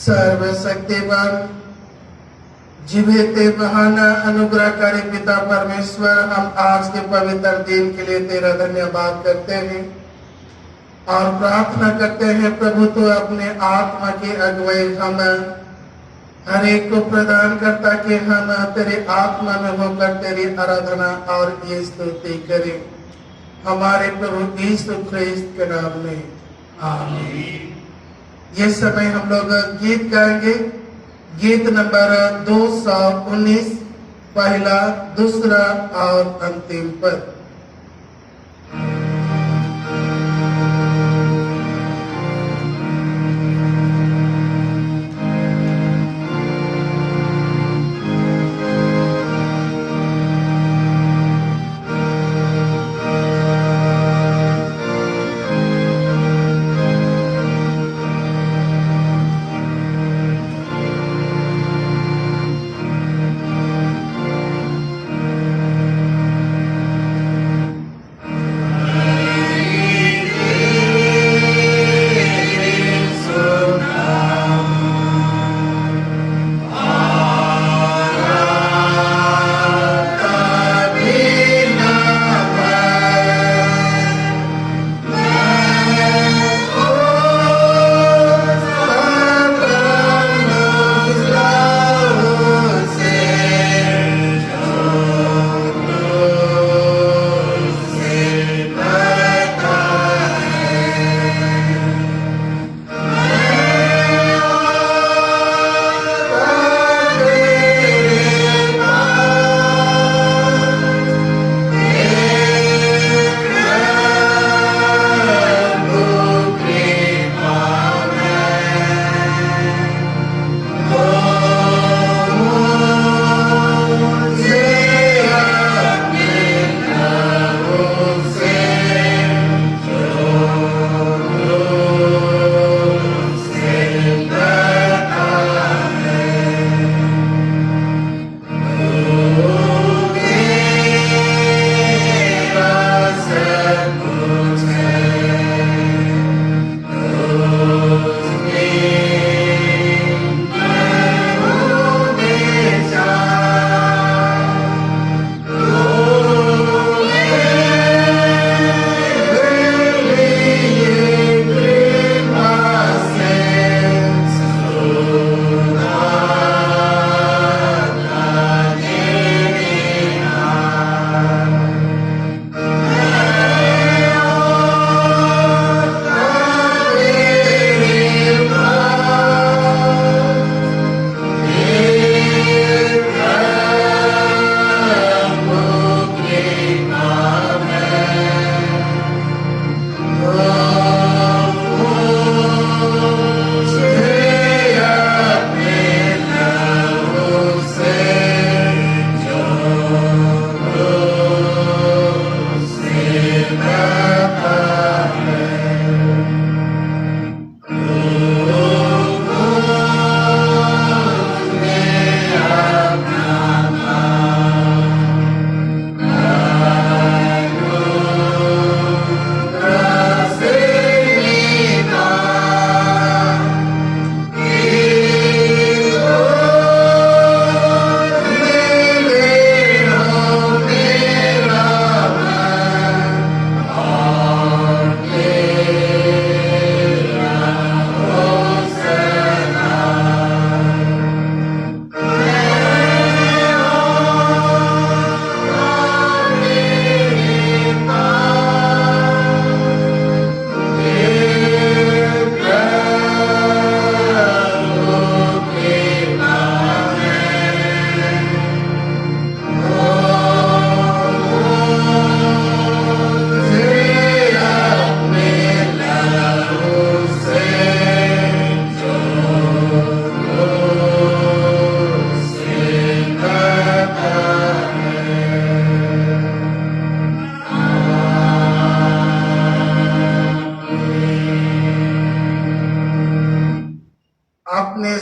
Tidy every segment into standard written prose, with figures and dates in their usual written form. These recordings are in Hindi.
सर्वशक्तिमान जीवित महान अनुग्रहकारी पिता परमेश्वर, हम आज के पवित्र दिन के लिए तेरा धन्यवाद करते हैं और प्रार्थना करते हैं प्रभु तू अपने आत्मा की अगुवाई हम हर एक को प्रदान करता कि हम तेरे आत्मा में होकर तेरी आराधना और ये स्तुति करें हमारे प्रभु यीशु ख्रिस्त के नाम में आमीन। ये समय हम लोग गीत गाएंगे। गीत नंबर 219, पहला, दूसरा और अंतिम पद।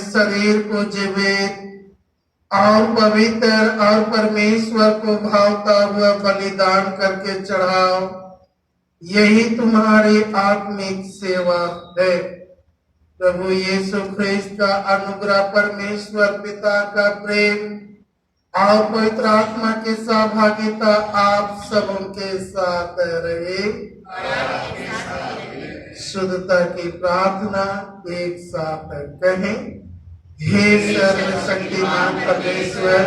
शरीर को जीवित और पवित्र और परमेश्वर को भावता हुआ बलिदान करके चढ़ाओ, यही तुम्हारी आत्मिक सेवा है। प्रभु यीशु ख्रिस्त का अनुग्रह, परमेश्वर पिता का प्रेम और पवित्र आत्मा की सहभागिता आप सबों के साथ रहे। शुद्धता की प्रार्थना एक साथ कहें। हे सर्वशक्तिमान परमेश्वर,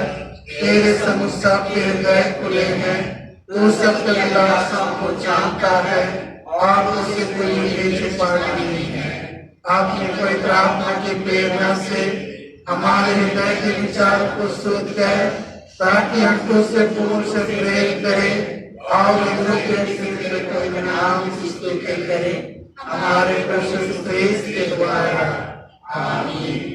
तेरे समुख सबके हृदय खुले हैं, तू सबके विलासों को जानता है और उसे कोई भी छिपा नहीं है। आपने पवित्र आत्मा की प्रेरणा से हमारे हृदय के विचार को शुद्ध कर, ताकि हमको से पूर्ण से प्रेम करें और कोई नाम की स्तुति करें हमारे प्रशस्त ख्रीस्त के द्वारा। आमीन।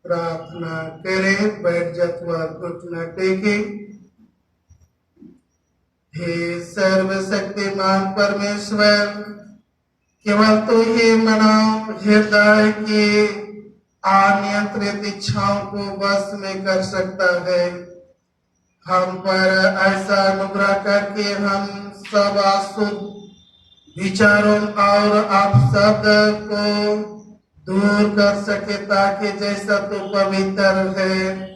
प्रार्थना करें। बैठ जाओ, घुटना टेके। हे सर्वशक्तिमान परमेश्वर, केवल तू ही मानव हृदय की अनियंत्रित इच्छाओं को वश में कर सकता है। हम पर ऐसा अनुग्रह करके हम सब अशुद्ध विचारों और अपशब्द को दूर कर सके, ताकि जैसा तू पवित्र है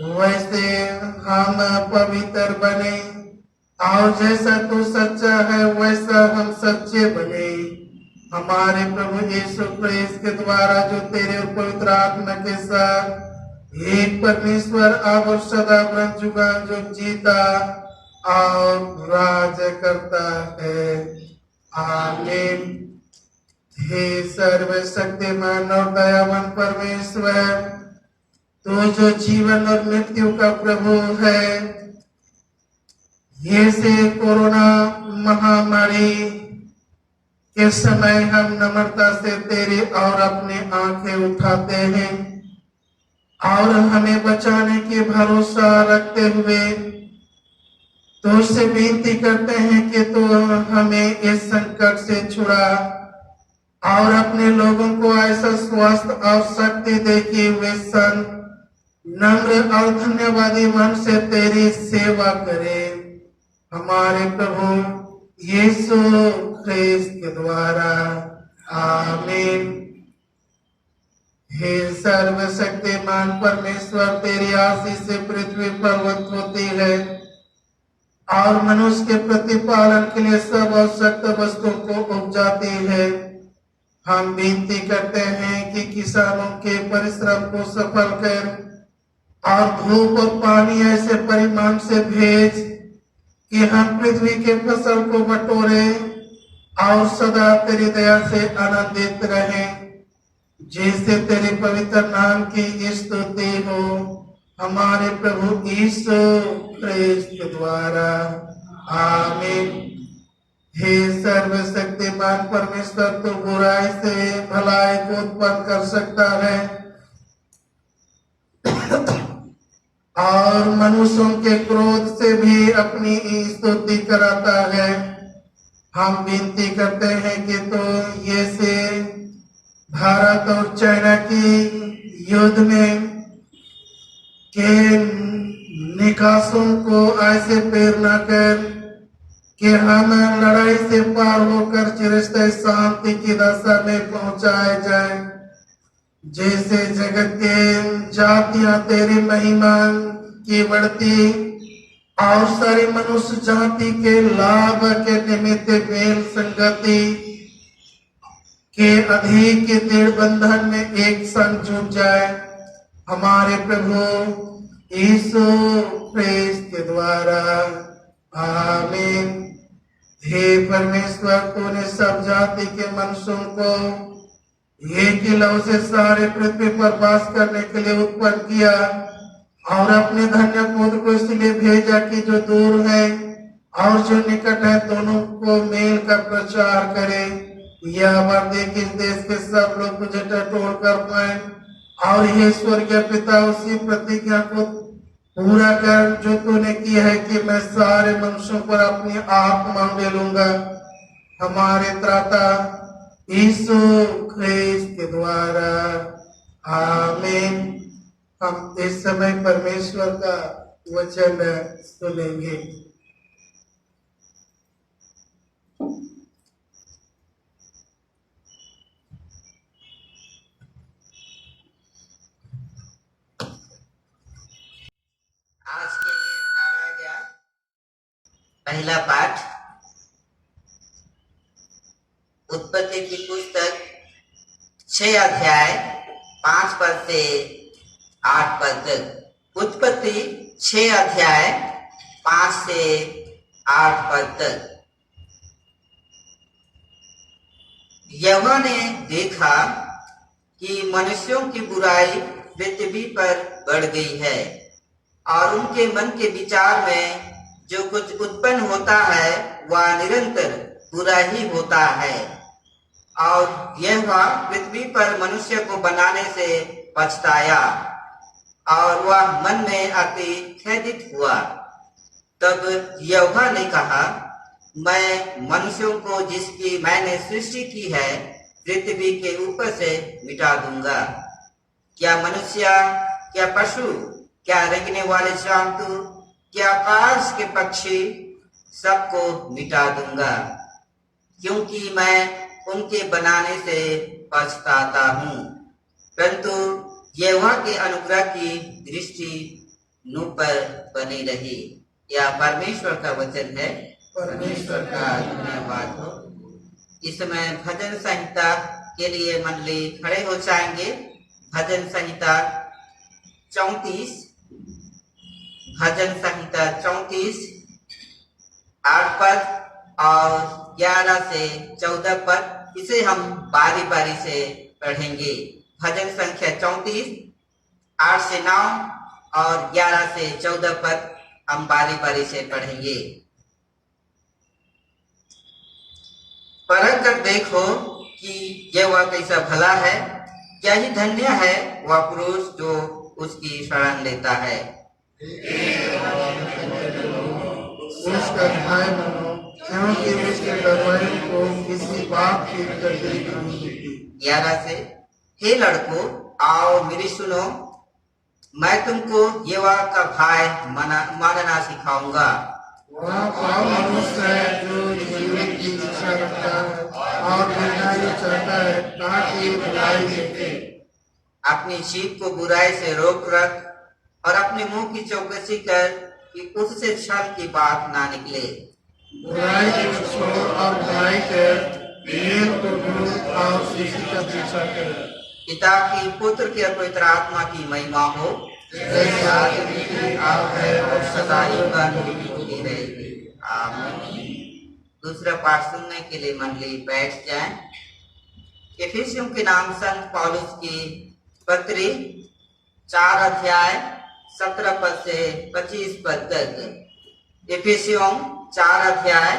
वैसे हम पवित्र बने, और जैसा तू सच्चा है वैसा हम सच्चे बने। हमारे प्रभु यीशु ख्रीस्त के द्वारा, जो तेरे पवित्र आत्मा के साथ एक परमेश्वर अब और सदा जुगान जो जीता और राज करता है। आमीन। हे सर्वशक्तिमान और दयावान परमेश्वर, तू जो जीवन और मृत्यु का प्रभु है, ये से कोरोना महामारी के समय हम नम्रता से तेरी और अपने आंखें उठाते हैं और हमें बचाने की भरोसा रखते हुए तो उससे विनती करते हैं कि तू हमें इस संकट से छुड़ा और अपने लोगों को ऐसा स्वास्थ्य और शक्ति दे कि वे संत नम्र और धन्यवादी मन से तेरी सेवा करे। हमारे प्रभु यीशु ख्रिस्त के द्वारा, आमीन। हे सर्वशक्तिमान परमेश्वर, तेरी आशीष से पृथ्वी पर्वत होती है और मनुष्य के प्रतिपालन के लिए सब आवश्यक वस्तुओं को उपजाती है। हम विनती करते हैं कि किसानों के परिश्रम को सफल कर और धूप और पानी ऐसे परिमाण से भेज कि हम पृथ्वी के फसल को बटोरे और सदा तेरी दया से आनंदित रहें, जिससे तेरे पवित्र नाम की स्तुति हो। हमारे प्रभु यीशु ख्रिस्त के द्वारा, आमीन। हे सर्वशक्तिमान परमेश्वर, तो बुराई से भलाई को उत्पन्न कर सकता है और मनुष्यों के क्रोध से भी अपनी स्तुति कराता है। हम विनती करते हैं कि तो ये से भारत और चाइना की युद्ध में के निकासों को ऐसे प्रेरणा कर कि हम लड़ाई से पार होकर चिरस्थायी शांति की दशा में पहुंचाए जाए, जैसे जगत के जातियां तेरी महिमा की बढ़ती और सारी मनुष्य जाति के लाभ के निमित्त मेल संगति के अधिक के दृढ़ बंधन में एक संग जुट जाए। हमारे प्रभु यीशु ख्रिस्त के द्वारा, आमीन। हे परमेश्वर, तूने सब जाति के मनुष्यों को एक ही लव से सारे पृथ्वी पर वास करने के लिए उत्पन्न किया और अपने धन्य पुत्र को इसलिए भेजा कि जो दूर है और जो निकट है दोनों को मेल का प्रचार करे। यह वर्दी किस देश के सब लोग तुझे टटोल कर पाए और ये स्वर्गीय पिता उसी प्रतिज्ञा को पूरा कर जो तूने की है कि मैं सारे मनुष्यों पर अपनी आत्मा डालूंगा। हमारे त्राता यीशु ख्रिस्त के द्वारा, आमीन। हम इस समय परमेश्वर का वचन सुनेंगे। आज के लिए पढ़ाया गया पहला पाठ उत्पत्ति की पुस्तक 6 अध्याय 5 पद से 8 पद तक। उत्पत्ति 6 अध्याय 5 से 8 पद तक। यहोवा ने देखा कि मनुष्यों की बुराई पृथ्वी पर बढ़ गई है और उनके मन के विचार में जो कुछ उत्पन्न होता है वह निरंतर बुरा ही होता है। और यहोवा पृथ्वी पर मनुष्य को बनाने से पछताया और वह मन में अति खेदित हुआ। तब यहोवा ने कहा, मैं मनुष्यों को जिसकी मैंने सृष्टि की है पृथ्वी के ऊपर से मिटा दूंगा। क्या मनुष्य, क्या पशु, क्या रेंगने वाले जंतु, क्या आकाश के पक्षी, सबको मिटा दूंगा, क्योंकि मैं उनके बनाने से पछताता हूँ। परंतु यहोवा के अनुग्रह की दृष्टि नूह पर बनी रही। यह परमेश्वर का वचन है। परमेश्वर का धन्यवाद हो। इस समय भजन संहिता के लिए मंडली खड़े हो जाएंगे। भजन संहिता 34, भजन संहिता 34 8 पद और 11 से 14 पद। इसे हम बारी बारी से पढ़ेंगे। भजन संख्या 34 8 से 9 और 11 से 14 पद हम बारी बारी से पढ़ेंगे। परख कर देखो कि यह वह कैसा भला है, क्या ही धन्य है वह पुरुष जो उसकी शरण लेता है। उसका ध्यान बनो, क्योंकि उसके डरवाई को किसी बात की तकलीफ नहीं होती। 11 से, हे लड़कों, आओ मेरी सुनो, मैं तुमको यहोवा का भय मानना सिखाऊंगा। वह पाप मनुष्य है जो जीवन की इच्छा रखता है और बुराई चाहता है ताकि भलाई देखे। अपनी जीभ को बुराई से रोक रख और अपने मुंह की चौकसी कर कि उससे छल की बात ना निकले। बुराई को छोड़ और भलाई कर, मेल को ढूंढ और उसी का पीछा कर। पिता की, पुत्र की और पवित्र आत्मा की महिमा हो, जैसे आदि की आप है और सदा सदा होती रहेगी। आमीन। दूसरा पाठ सुनने के लिए मंडली बैठ जाएं। इफिसियों के नाम संत पौलुस की पत्री 4 अध्याय 17 पद से 25 पद तक। इफिसियों 4 अध्याय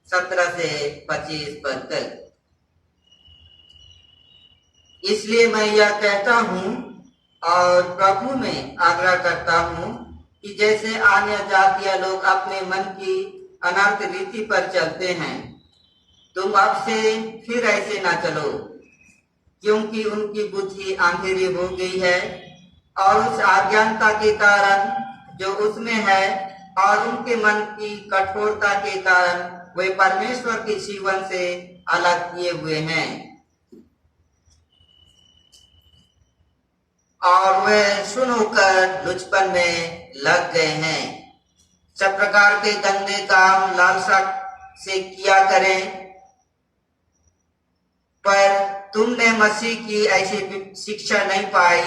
17 से 25 पद तक। इसलिए मैं यह कहता हूँ और प्रभु में आग्रह करता हूँ कि जैसे अन्य जातीय लोग अपने मन की अनर्थ रीति पर चलते हैं, तुम अब से फिर ऐसे ना चलो, क्योंकि उनकी बुद्धि अंधेरी हो गई है और उस अज्ञानता के कारण जो उसमें है और उनके मन की कठोरता के कारण वे परमेश्वर के जीवन से अलग किए हुए हैं और वे सुन होकर लुचपन में लग गए हैं। सब प्रकार के गंदे काम लालसा से किया करें, पर तुमने मसीह की ऐसी शिक्षा नहीं पाई,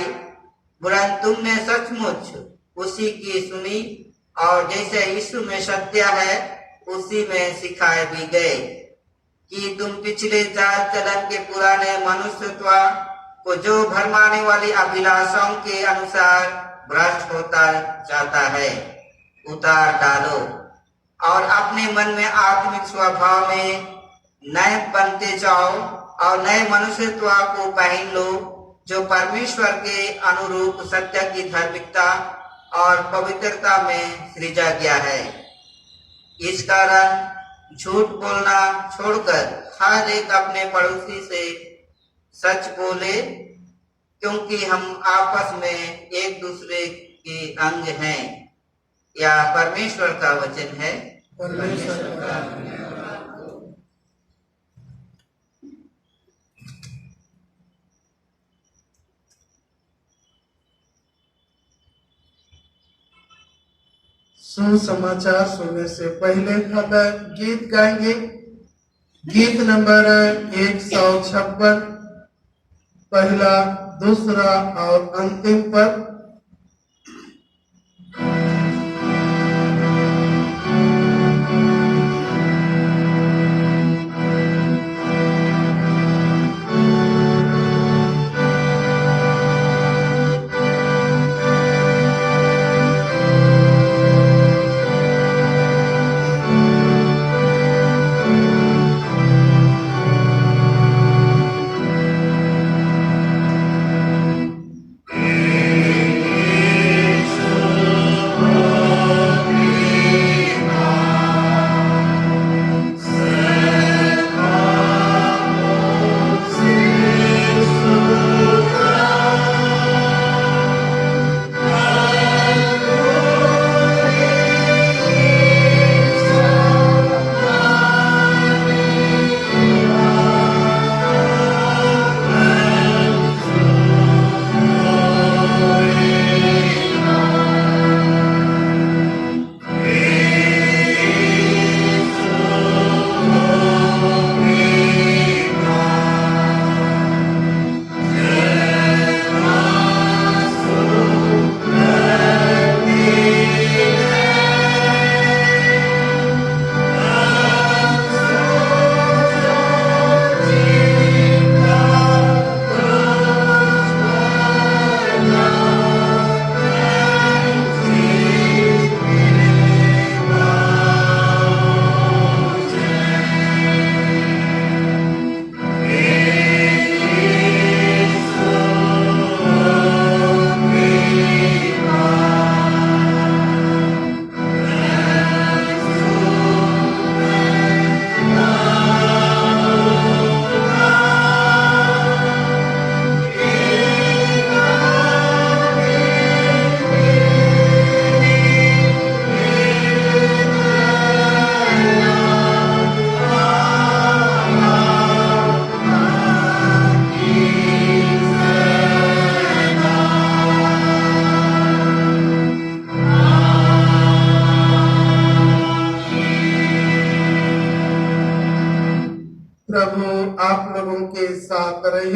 वरन तुमने सचमुच उसी की सुनी और जैसे यीशु में सत्य है उसी में सिखाए भी गए कि तुम पिछले चाल चलन के पुराने मनुष्यत्व को जो भरमाने वाली अभिलाषाओं के अनुसार भ्रष्ट होता जाता है उतार डालो और अपने मन में आत्मिक स्वभाव में नए बनते जाओ और नए मनुष्यत्व को पहन लो जो परमेश्वर के अनुरूप सत्य की धार्मिकता और पवित्रता में सृजा गया है। इस कारण झूठ बोलना छोड़कर हर एक अपने पड़ोसी से सच बोले, क्योंकि हम आपस में एक दूसरे के अंग हैं। यह परमेश्वर का वचन है। परमेश्वर का सुसमाचार सुनने से पहले खबर गीत गाएंगे। गीत नंबर 156, पहला, दूसरा और अंतिम पद।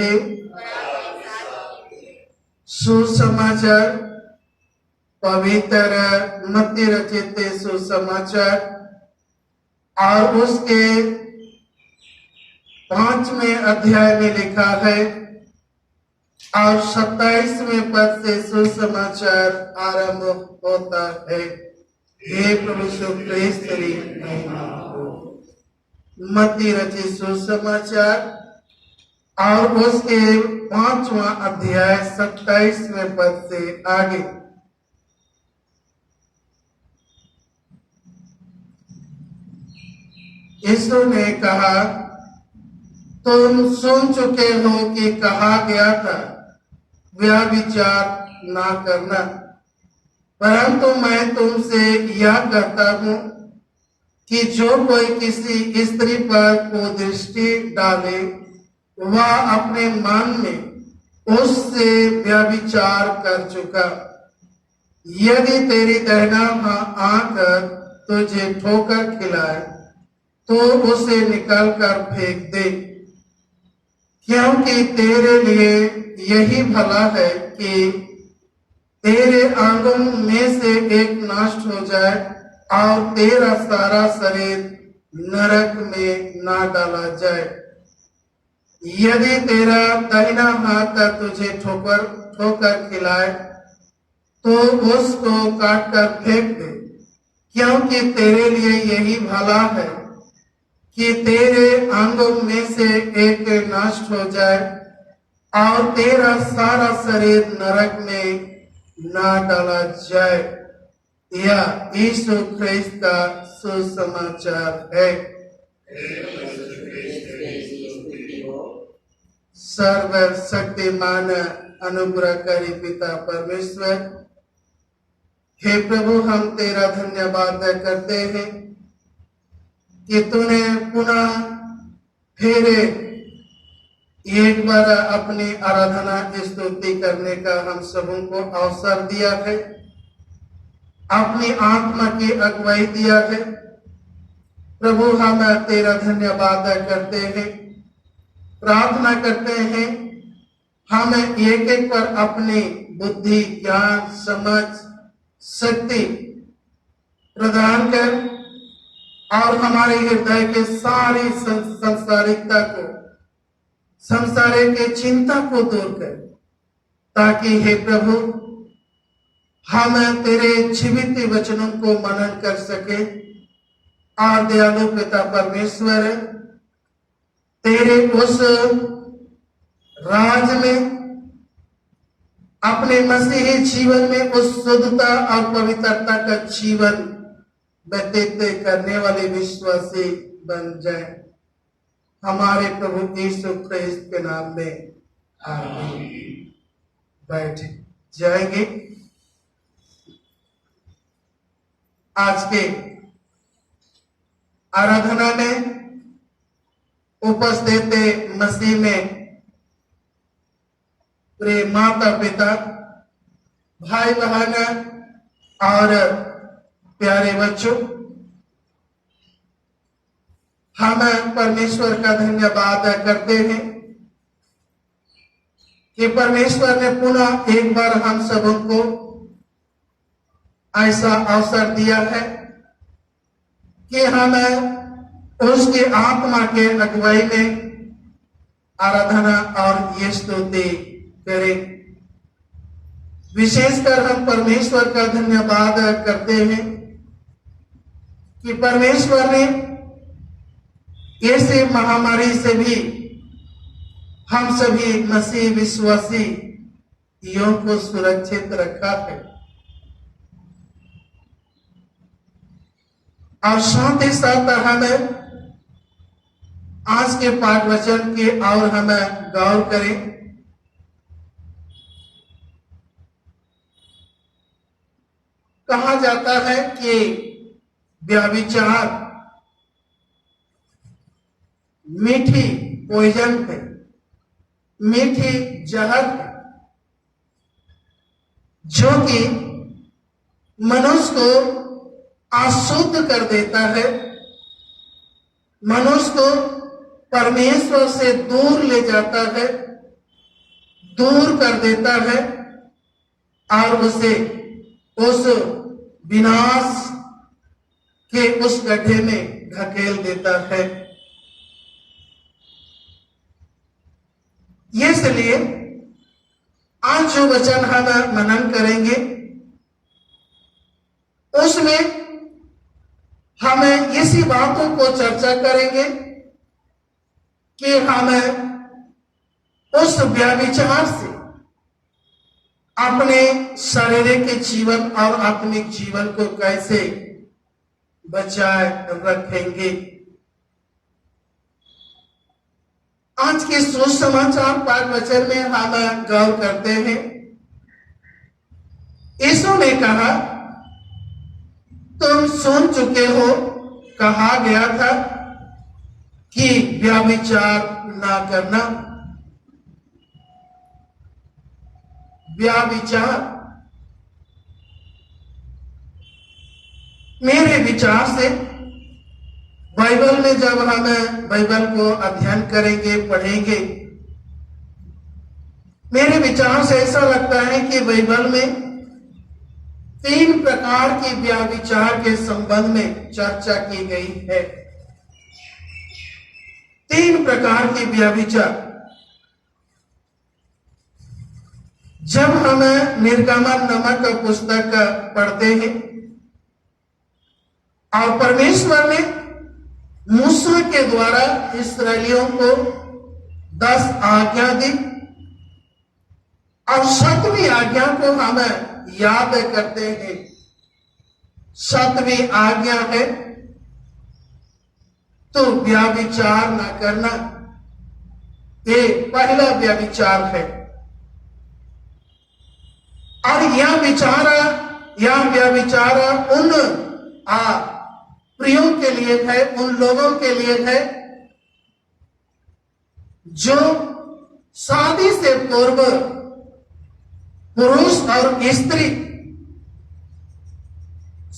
हैं सुसमाचार, पवित्र मत्ती रचित सुसमाचार और उसके 5वें अध्याय में लिखा है और 27वें पद से सुसमाचार आरंभ होता है। हे प्रभु यीशु ख्रिस्त तेरी महिमा हो। मत्ती रचित सुसमाचार और उसके 5वां अध्याय 27वें पद से आगे। यीशु ने कहा, तुम सुन चुके हो कि कहा गया था व्यभिचार ना करना, परंतु मैं तुमसे यह कहता हूं कि जो कोई किसी स्त्री पर कुदृष्टि डाले वह अपने मन में उससे व्यभिचार कर चुका। यदि तेरी दाहिना आंख तुझे ठोकर खिलाए तो उसे निकाल कर फेंक दे, क्योंकि तेरे लिए यही भला है कि तेरे अंगों में से एक नष्ट हो जाए और तेरा सारा शरीर नरक में ना डाला जाए। यदि तेरा दाहिना हाथ तुझे ठोकर खिलाए तो उसको काट कर फेंक दे, क्योंकि तेरे लिए यही भला है कि तेरे अंगों में से एक नष्ट हो जाए और तेरा सारा शरीर नरक में ना डाला जाए। यह यीशु ख्रिस्त का सुसमाचार है। सर्वशक्तिमान अनुग्रहकारी पिता परमेश्वर, हे प्रभु, हम तेरा धन्यवाद करते हैं कि तूने पुनः फिर एक बार अपनी आराधना स्तुति करने का हम सबों को अवसर दिया है, अपनी आत्मा की अगुवाई दिया है। प्रभु, हम तेरा धन्यवाद करते हैं, प्रार्थना करते हैं, हम एक एक पर अपनी बुद्धि, ज्ञान, समझ, शक्ति प्रदान कर और हमारे हृदय के सारी संसारिकता को, संसार के चिंता को दूर कर, ताकि हे प्रभु हम तेरे जीवित वचनों को मनन कर सके और दयालु पिता परमेश्वर, तेरे उस राज में अपने मसीही जीवन में उस शुद्धता और पवित्रता का जीवन व्यतीत करने वाले विश्वासी बन जाए। हमारे प्रभु यीशु ख्रिस्त के नाम में आमीन। बैठ जाएंगे। आज के आराधना में उपस्थित मसीह में प्रिय माता पिता, भाई बहन और प्यारे बच्चों, हम परमेश्वर का धन्यवाद करते हैं कि परमेश्वर ने पुनः एक बार हम सबों को ऐसा अवसर दिया है कि हम उसके आत्मा के अगुवाई में आराधना और ये स्तुति करें। विशेषकर हम परमेश्वर का धन्यवाद करते हैं कि परमेश्वर ने ऐसे महामारी से भी हम सभी मसीह विश्वासी यों को सुरक्षित रखा है और साथ ही साथ हम आज के पाठ वचन के और हम गौर करें। कहा जाता है कि व्यभिचार मीठी पॉइजन है, मीठी जहर है, जो कि मनुष्य को अशुद्ध कर देता है, मनुष्य को परमेश्वर से दूर ले जाता है दूर कर देता है और उसे उस विनाश के उस गड्ढे में धकेल देता है। इसलिए आज जो वचन हम मनन करेंगे उसमें हम इसी बातों को चर्चा करेंगे कि हम उस व्यभिचार से अपने शारीरिक जीवन और आत्मिक जीवन को कैसे बचाए रखेंगे। आज के सुसमाचार पाठ वचन में हम गौर करते हैं। यीशु ने कहा, तुम सुन चुके हो, कहा गया था कि व्यभिचार ना करना। व्यभिचार मेरे विचार से बाइबल में जब हम बाइबल को अध्ययन करेंगे, पढ़ेंगे, मेरे विचार से ऐसा लगता है कि बाइबल में 3 प्रकार के व्यभिचार के संबंध में चर्चा की गई है। 3 प्रकार के व्यभिचार। जब हम निर्गमन नामक पुस्तक पढ़ते हैं और परमेश्वर ने मूसा के द्वारा इस्राएलियों को 10 आज्ञा दी और 7वीं आज्ञा को हम याद करते हैं। 7वीं आज्ञा है तो व्यभिचार न करना। ये पहला व्यभिचार है और यह व्यभिचार उन प्रियों के लिए है, उन लोगों के लिए है जो शादी से पूर्व पुरुष और स्त्री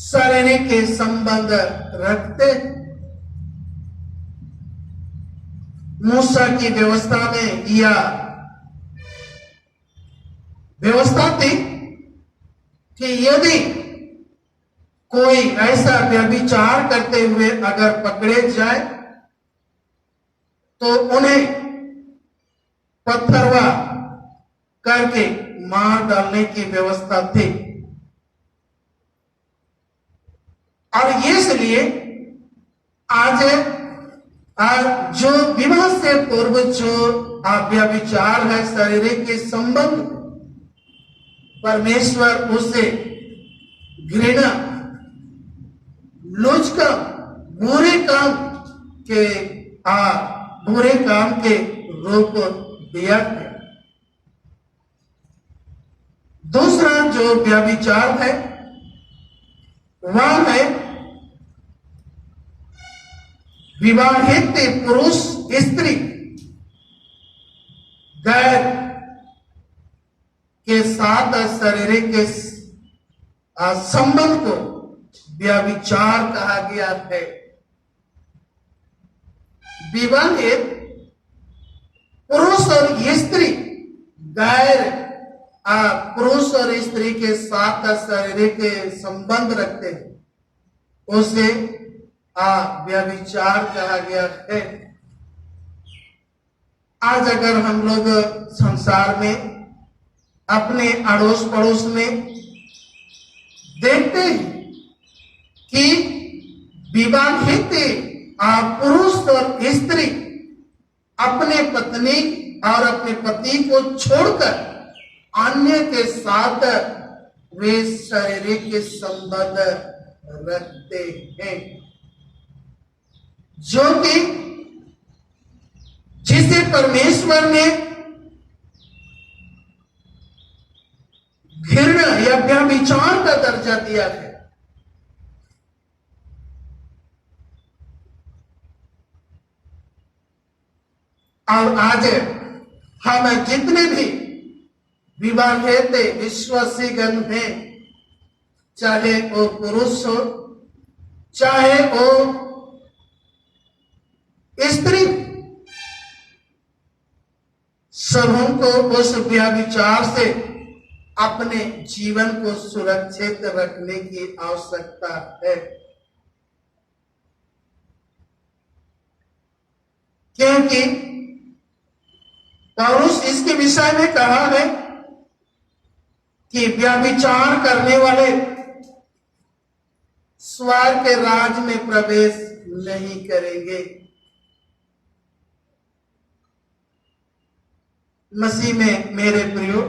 शारीरिक के संबंध रखते। मूसा की व्यवस्था में यह व्यवस्था थी कि यदि कोई ऐसा व्यभिचार करते हुए अगर पकड़े जाए तो उन्हें पत्थरवा करके मार डालने की व्यवस्था थी। और इसलिए आज जो विवाह से पूर्व जो व्यभिचार है, शारीरिक के संबंध, परमेश्वर उसे घृणा, लुचका, बुरे काम के रूप दिया है। दूसरा जो व्यभिचार है वह है विवाहित पुरुष स्त्री गैर के साथ शारीरिक के संबंध को व्यभिचार कहा गया है। विवाहित पुरुष और स्त्री गैर पुरुष और स्त्री के साथ शारीरिक संबंध रखते हैं, उसे व्यभिचार कहा गया है। आज अगर हम लोग संसार में अपने अड़ोस पड़ोस में देखते हैं कि विवाहित पुरुष और स्त्री अपने पत्नी और अपने पति को छोड़कर अन्य के साथ वे शारीरिक संबंध रखते हैं, जो कि जिसे परमेश्वर ने घृणा या व्यभिचार का दर्जा दिया है। और आज हम जितने भी विवाहित विश्वासीगण हैं, चाहे वो पुरुष हो चाहे वो स्त्री, सबों को उस व्यभिचार से अपने जीवन को सुरक्षित रखने की आवश्यकता है, क्योंकि पौलुस इसके विषय में कहा है कि व्यभिचार करने वाले स्वर्ग के राज में प्रवेश नहीं करेंगे। मसीह में मेरे प्रियो,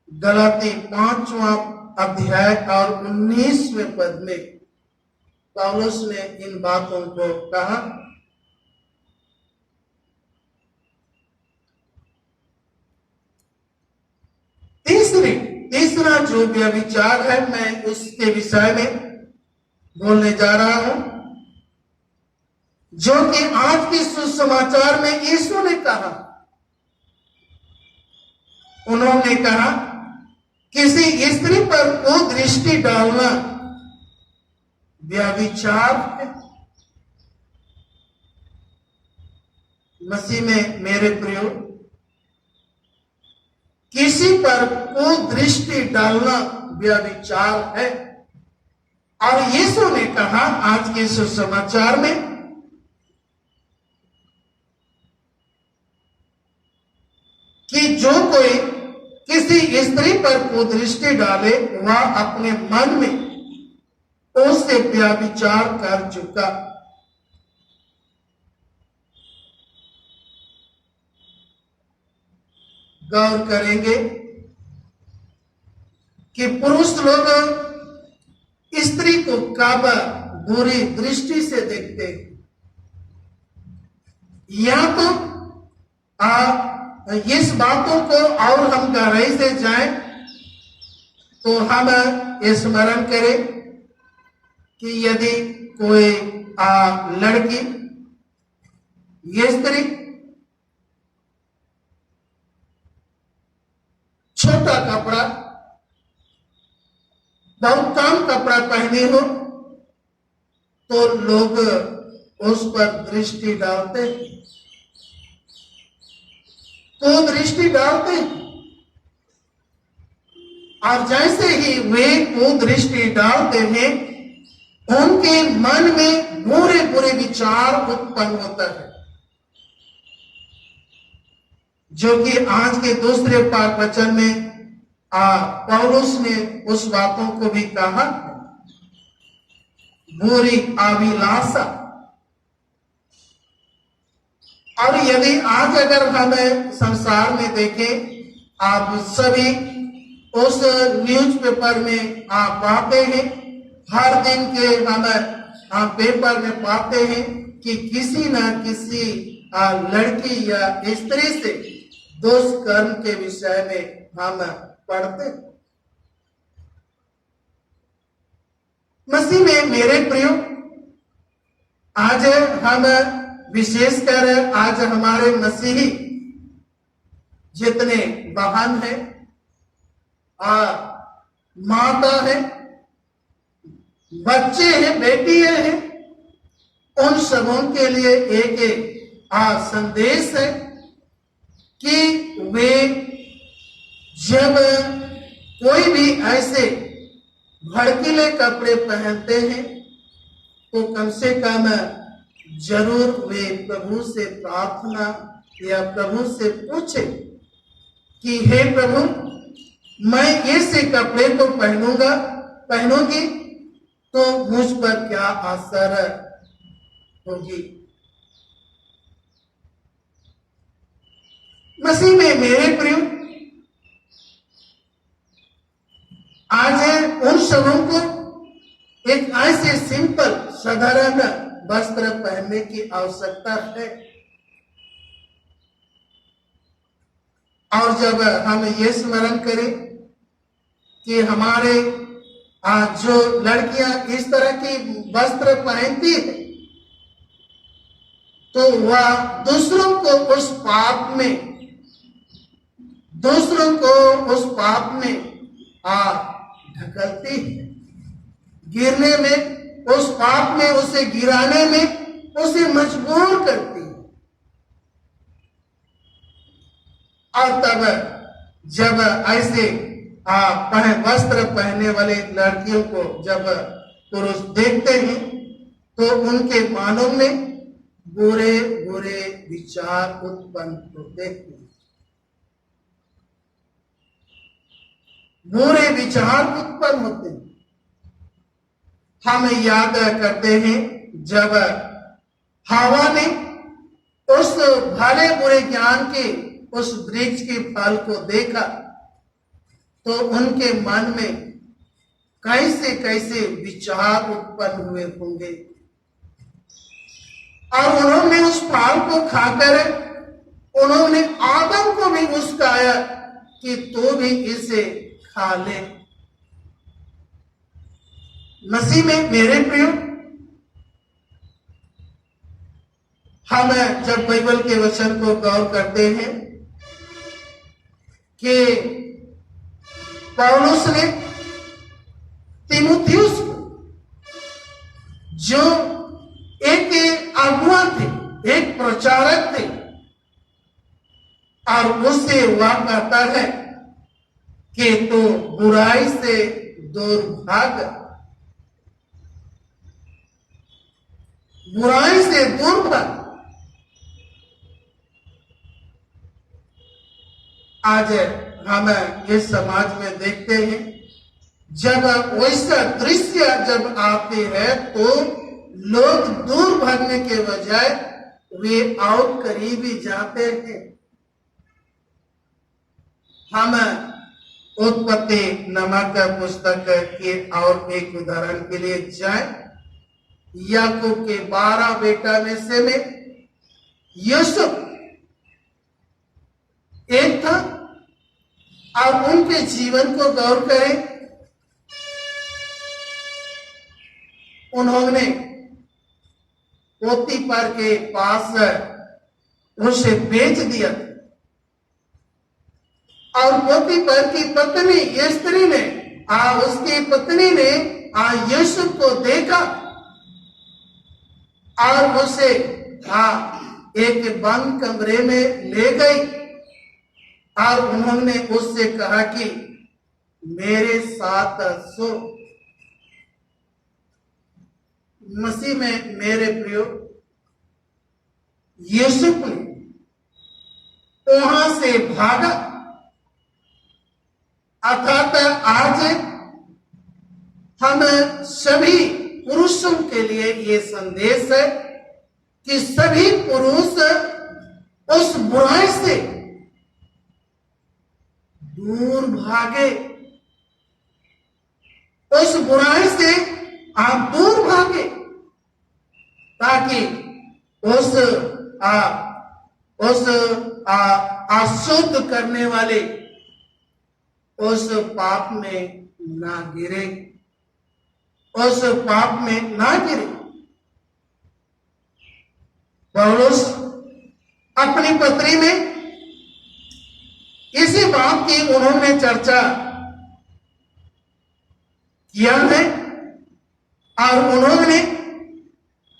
गलाती 5वां अध्याय और 19वें पद में पौलुस ने इन बातों को कहा। तीसरा जो व्यभिचार है, मैं उसके विषय में बोलने जा रहा हूं, जो कि आज के सुसमाचार में यीशु ने कहा। उन्होंने कहा किसी स्त्री पर कुदृष्टि डालना व्यभिचार है। मसीह में मेरे प्रियो, किसी पर कुदृष्टि डालना व्यभिचार है। और यीशु ने कहा आज के सुसमाचार में कि जो कोई किसी स्त्री पर कुदृष्टि डाले वह अपने मन में उससे व्यभिचार कर चुका। गौर करेंगे कि पुरुष लोग स्त्री को कब बुरी दृष्टि से देखते हैं, या तो इस बातों को और हम गहराई से जाएं तो हम स्मरण करें कि यदि कोई लड़की, ये स्त्री छोटा कपड़ा, बहुत कम कपड़ा पहनी हो तो लोग उस पर दृष्टि डालते हैं, तो दृष्टि डालते हैं। और जैसे ही वे वो दृष्टि डालते हैं, उनके मन में बुरे बुरे विचार उत्पन्न होता है, जो कि आज के दूसरे पाक वचन में पौलुस ने उस बातों को भी कहा, बुरी अभिलाषा। और यदि आज अगर हम संसार में देखें, आप सभी उस न्यूज़पेपर में आप पाते हैं, हर दिन के हम पेपर में पाते हैं कि किसी न किसी लड़की या स्त्री से दुष्कर्म के विषय में हम पढ़ते। मसीह में मेरे प्रियो, आज हम विशेषकर आज हमारे मसीही जितने बहन हैं, माता है, बच्चे हैं, बेटियां हैं, उन सबों के लिए एक संदेश है कि वे जब कोई भी ऐसे भड़कीले कपड़े पहनते हैं तो कम से कम जरूर वे प्रभु से प्रार्थना या प्रभु से पूछे कि हे प्रभु, मैं ऐसे कपड़े को पहनूंगी तो मुझ पर क्या असर होगी। मसीह में मेरे प्रियो, आज उन सबों को एक ऐसे सिंपल साधारण वस्त्र पहनने की आवश्यकता है। और जब हम ये स्मरण करें कि हमारे जो लड़कियां इस तरह की वस्त्र पहनती है तो वह दूसरों को उस पाप में ढकलती है, गिरने में, उस पाप में उसे गिराने में उसे मजबूर करती है। और तब जब ऐसे वस्त्र पहनने वाले लड़कियों को जब पुरुष देखते हैं तो उनके मानों में बुरे बुरे विचार उत्पन्न होते हैं। बुरे विचार उत्पन्न होते हैं। हम याद करते हैं जब हवा ने उस भले बुरे ज्ञान के उस वृक्ष के फल को देखा तो उनके मन में कैसे कैसे विचार उत्पन्न हुए होंगे और उन्होंने उस फल को खाकर उन्होंने आदम को भी मुस्काया कि तू भी इसे खा ले। मसीह में मेरे प्रियो, हम जब बाइबल के वचन को गौर करते हैं कि पौलुस ने तीमुथियुस को, जो एक अगुआ थे, एक प्रचारक थे, और उससे वह कहता है कि तू बुराई से दूर भाग, बुराई से दूर भाग। आज हम इस समाज में देखते हैं जब वैसा दृश्य जब आते हैं तो लोग दूर भागने के बजाय वे और करीबी जाते हैं। हम उत्पत्ति नामक पुस्तक के और एक उदाहरण के लिए जाएं। याकूब के 12 बेटा में से यूसुफ एक था और उनके जीवन को गौर करें। उन्होंने पोतीफर के पास उसे बेच दिया और पोतीफर की पत्नी स्त्री ने उसकी पत्नी ने यूसुफ को देखा और उसे एक बंद कमरे में ले गई और उन्होंने उससे कहा कि मेरे साथ सो। मसीह में मेरे प्रियो, यूसुफ ने वहां से भागा। अर्थात आज हम सभी पुरुषों के लिए ये संदेश है कि सभी पुरुष उस बुराई से दूर भागे, उस बुराई से आप दूर भागे ताकि उस अशुद्ध करने वाले उस पाप में ना गिरे, उस पाप में ना गिरे। पौलुस अपनी पत्री में इसी बात की उन्होंने चर्चा किया है और उन्होंने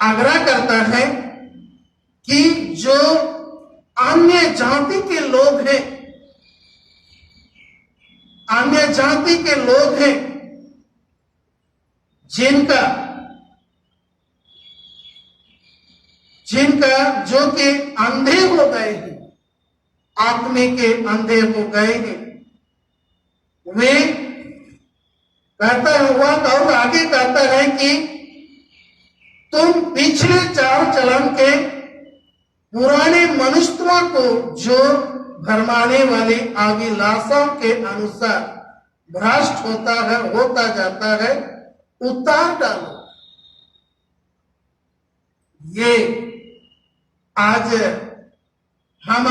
आग्रह करता है कि जो अन्य जाति के लोग हैं, अन्य जाति के लोग हैं जिनका जो कि अंधे हो गए हैं, आत्मिक के अंधे हो गए हैं, वे कहता है वह और आगे कहता है कि तुम पिछले चाल चलन के पुराने मनुष्यों को जो भरमाने वाली अभिलाषाओं के अनुसार भ्रष्ट होता जाता है उतार डालो। ये आज हम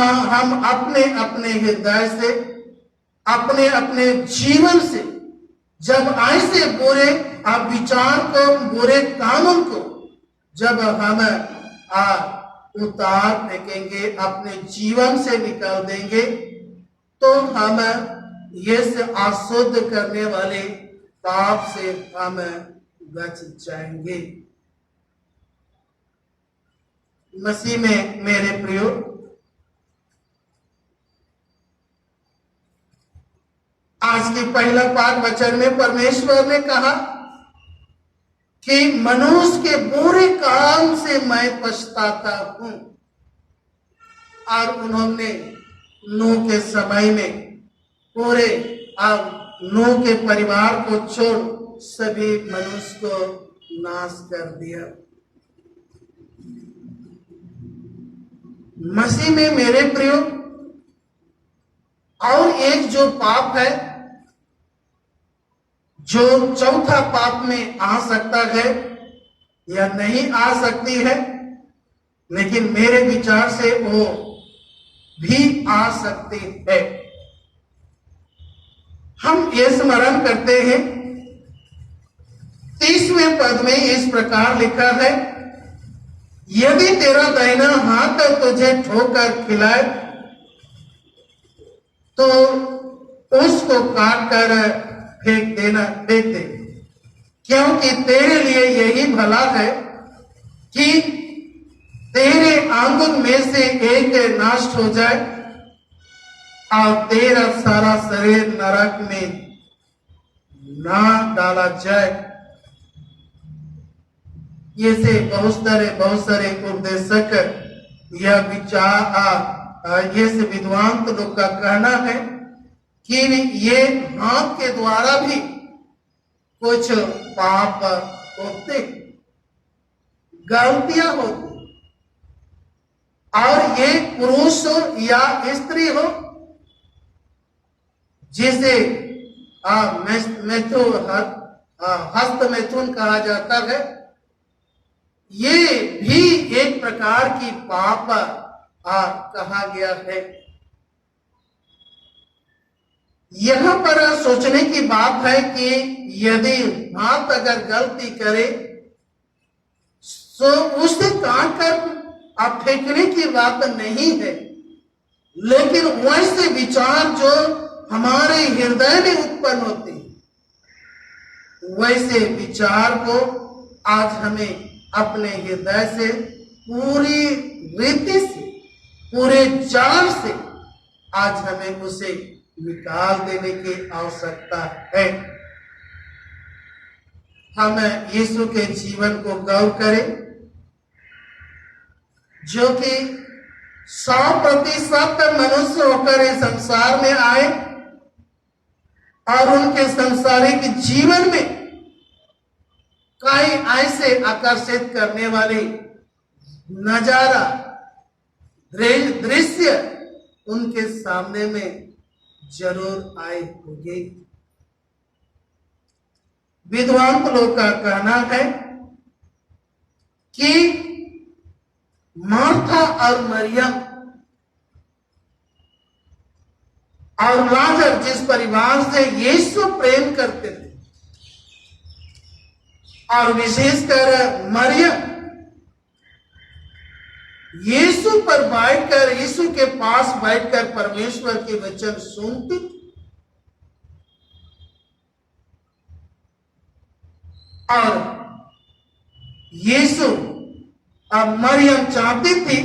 अपने अपने हृदय से, अपने अपने जीवन से जब ऐसे बुरे विचार को, बुरे कामों को जब हम उतार फेंकेंगे, अपने जीवन से निकाल देंगे, तो हम इस अशुद्ध करने वाले पाप से हम बच जाएंगे। मसीह में मेरे प्रियो, आज के पहला पाठ वचन में परमेश्वर ने कहा कि मनुष्य के बुरे काम से मैं पछताता हूं। और उन्होंने नूह के समय में पूरे नूह के परिवार को छोड़ सभी मनुष्य को नाश कर दिया। मसीह में मेरे प्रियो और एक जो पाप है, जो चौथा पाप में आ सकता है या नहीं आ सकती है, लेकिन मेरे विचार से वो भी आ सकती है। हम ये स्मरण करते हैं 30वें पद में इस प्रकार लिखा है, यदि तेरा दाहिना हाथ तुझे ठोकर खिलाए तो उसको काट कर फेंक दे, क्योंकि तेरे लिए यही भला है कि तेरे आंगन में से एक नष्ट हो जाए और तेरा सारा शरीर नरक में ना डाला जाए। ये से बहुत सारे उपदेशक यह विचार ये से विद्वान लोग का कहना है कि ये हाथ के द्वारा भी कुछ पाप होते, गलतियां होती, और ये पुरुष हो या स्त्री हो, जिसे हस्त मैथुन कहा जाता है, ये भी एक प्रकार की पाप कहा गया है। यहां पर सोचने की बात है कि यदि हाथ अगर गलती करे तो उसे काट कर आप फेंकने की बात नहीं है, लेकिन वैसे विचार जो हमारे हृदय में उत्पन्न होते हैं, वैसे विचार को आज हमें अपने हृदय से पूरी रीति से, पूरे जान से आज हमें उसे निकाल देने की आवश्यकता है। हम यीशु के जीवन को गौर करें, जो कि 100% मनुष्य होकर इस संसार में आए और उनके सांसारिक जीवन में कई ऐसे आकर्षित करने वाले नजारा दृश्य उनके सामने में जरूर आए होंगे। विद्वान लोग का कहना है कि मार्था और मरियम और लाजर जिस परिवार से यीशु प्रेम करते थे, और विशेषकर मरियम यीशु पर बैठकर, यीशु के पास बैठकर परमेश्वर के वचन सुनती थी, और यीशु अब मरियम चाहती थी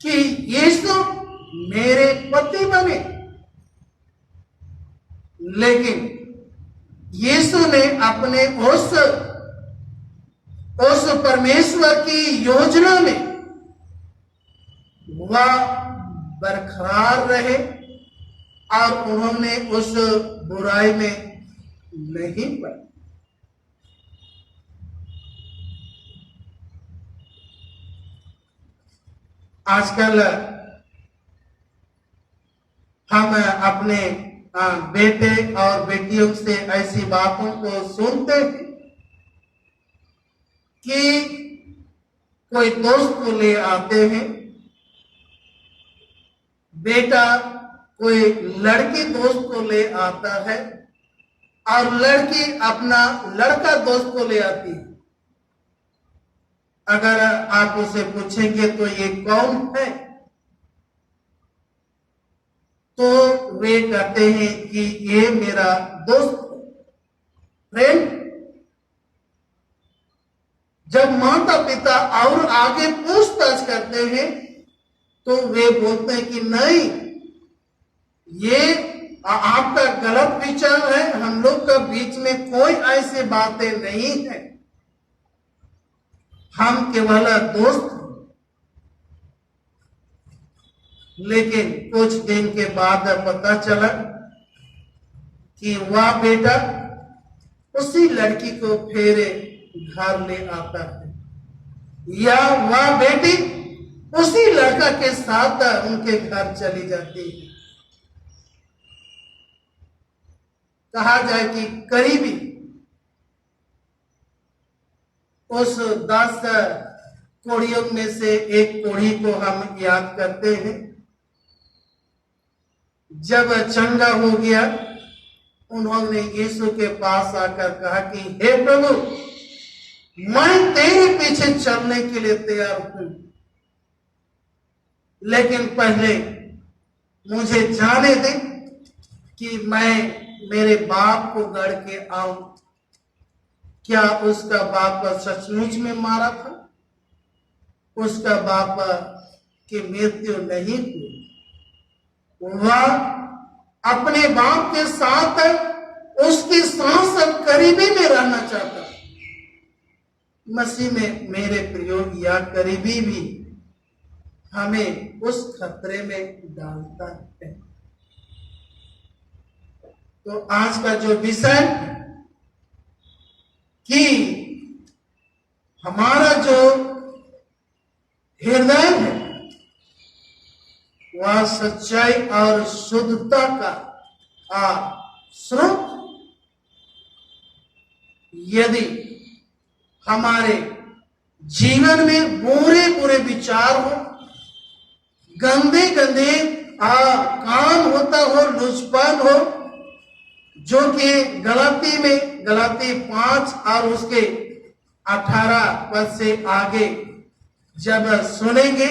कि यीशु मेरे पति बने, लेकिन यीशु ने अपने उस परमेश्वर की योजना में वह बरकरार रहे और उन्होंने उस बुराई में नहीं पड़ा। आजकल हम अपने बेटे और बेटियों से ऐसी बातों को सुनते हैं कि कोई दोस्त को ले आते हैं, बेटा कोई लड़की दोस्त को ले आता है और लड़की अपना लड़का दोस्त को ले आती है। अगर आप उसे पूछेंगे तो ये कौन है, तो वे कहते हैं कि ये मेरा दोस्त फ्रेंड। जब माता पिता और आगे पूछताछ करते हैं तो वे बोलते हैं कि नहीं, ये आपका गलत विचार है। हम लोग का बीच में कोई ऐसी बातें नहीं है, हम केवल दोस्त। लेकिन कुछ दिन के बाद पता चला कि वह बेटा उसी लड़की को फिर घर ले आता है, या वह बेटी उसी लड़का के साथ उनके घर चली जाती है। कहा जाए कि करीबी उस 10 कोड़ियों में से एक कोड़ी को हम याद करते हैं। जब चंगा हो गया, उन्होंने यीशु के पास आकर कहा कि हे प्रभु, मैं तेरे पीछे चलने के लिए तैयार हूं, लेकिन पहले मुझे जाने दे कि मैं मेरे बाप को गढ़ के आऊं। क्या उसका बाप सचमुच में मारा था? उसका बाप की मृत्यु नहीं हुई। वह अपने बाप के साथ उसकी सांस करीबी में रहना चाहता। मसीह में मेरे प्रियो, या करीबी भी हमें उस खतरे में डालता है। तो आज का जो विषय कि हमारा जो हृदय है वह सच्चाई और शुद्धता का स्रोत। यदि हमारे जीवन में बुरे बुरे विचार हो, गंदे गंदे काम होता हो, लुचपन हो, जो कि गलाती 5 और उसके 18 पद से आगे जब सुनेंगे,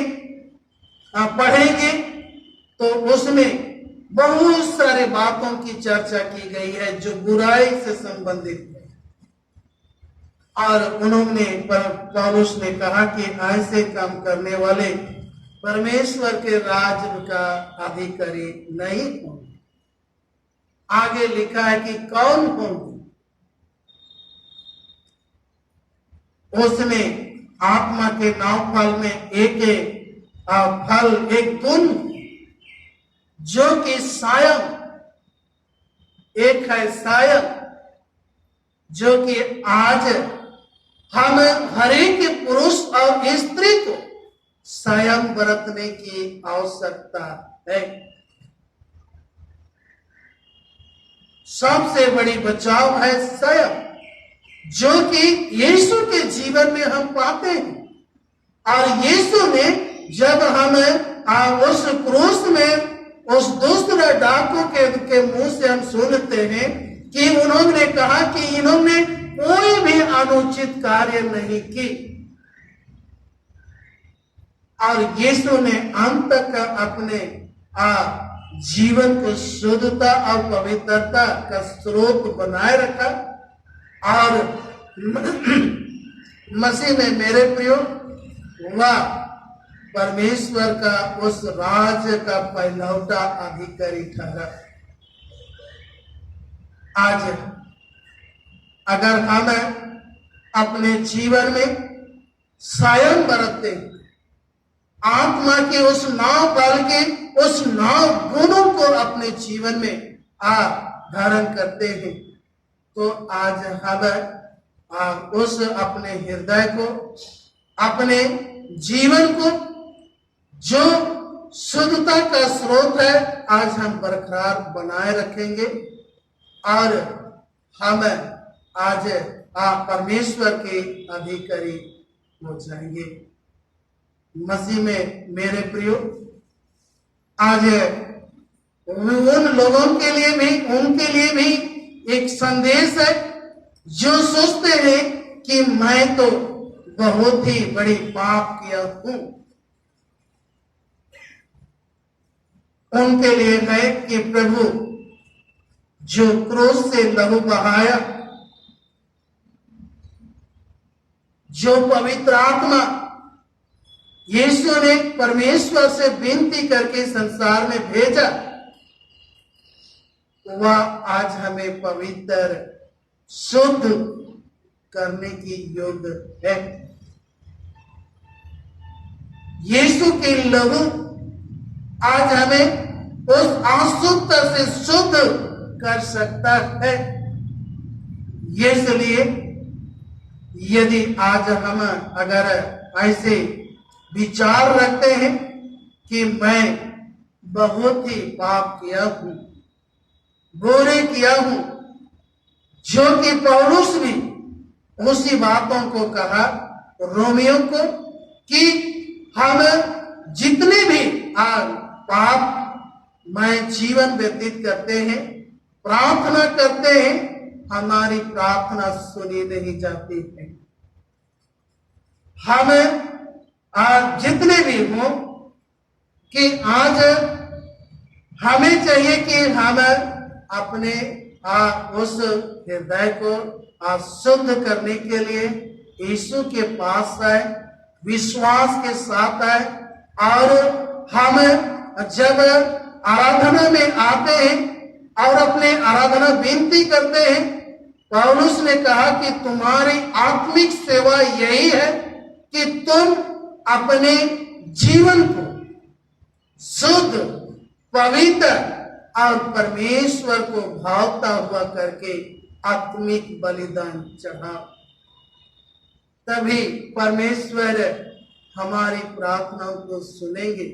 पढ़ेंगे, तो उसमें बहुत सारे बातों की चर्चा की गई है जो बुराई से संबंधित है। और उन्होंने पौलुस ने कहा कि ऐसे काम करने वाले परमेश्वर के राज्य का अधिकारी नहीं होंगे। आगे लिखा है कि कौन होंगे? उसमें आत्मा के 9 फल में एक फल, एक गुण जो कि सायं, एक है सायं, जो कि आज हम हर एक पुरुष और स्त्री को संयम बरतने की आवश्यकता है। सबसे बड़ी बचाव है संयम, जो कि यीशु के जीवन में हम पाते हैं। और यीशु ने जब हम उस क्रूस में उस दूसरे डाकू के मुंह से हम सुनते हैं कि उन्होंने कहा कि इन्होंने कोई भी अनुचित कार्य नहीं की, और यीशु ने अंत तक अपने जीवन को शुद्धता और पवित्रता का स्रोत बनाए रखा। और मसीह में मेरे प्रियो, वह परमेश्वर का उस राज्य का पहलौठा अधिकारी ठहरा। आज अगर हम अपने जीवन में संयम बरतते, आत्मा के उस 9 बल के उस 9 गुणों को अपने जीवन में धारण करते हैं, तो आज हम उस अपने हृदय को, अपने जीवन को, जो शुद्धता का स्रोत है, आज हम बरकरार बनाए रखेंगे। और हम आज परमेश्वर के अधिकारी हो जाएंगे। मसीह में मेरे प्रियो, आज उन लोगों के लिए भी, उनके लिए भी एक संदेश है जो सोचते हैं कि मैं तो बहुत ही बड़ी पाप किया हूं। उनके लिए है कि प्रभु जो क्रूस से लहू बहाया, जो पवित्र आत्मा यीशु ने परमेश्वर से विनती करके संसार में भेजा, वह आज हमें पवित्र शुद्ध करने की योग्य है। यीशु की लहू आज हमें उस अशुद्धता से शुद्ध कर सकता है। इसलिए यदि आज हम अगर ऐसे विचार रखते हैं कि मैं बहुत ही पाप किया हूं, बुरे किया हूं, जो कि पौलुस भी उसी बातों को कहा रोमियों को कि हम जितने भी पाप में जीवन व्यतीत करते हैं, प्रार्थना करते हैं, हमारी प्रार्थना सुनी नहीं जाती है। हम जितने भी हों कि आज हमें चाहिए कि हम अपने उस हृदय को शुद्ध करने के लिए यीशु के पास आए, विश्वास के साथ आए, और हम जब आराधना में आते हैं और अपने आराधना विनती करते हैं, पौलुस ने कहा कि तुम्हारी आत्मिक सेवा यही है कि तुम अपने जीवन को शुद्ध, पवित्र और परमेश्वर को भावता हुआ करके आत्मिक बलिदान चढ़ाओ। तभी परमेश्वर हमारी प्रार्थनाओं को सुनेंगे,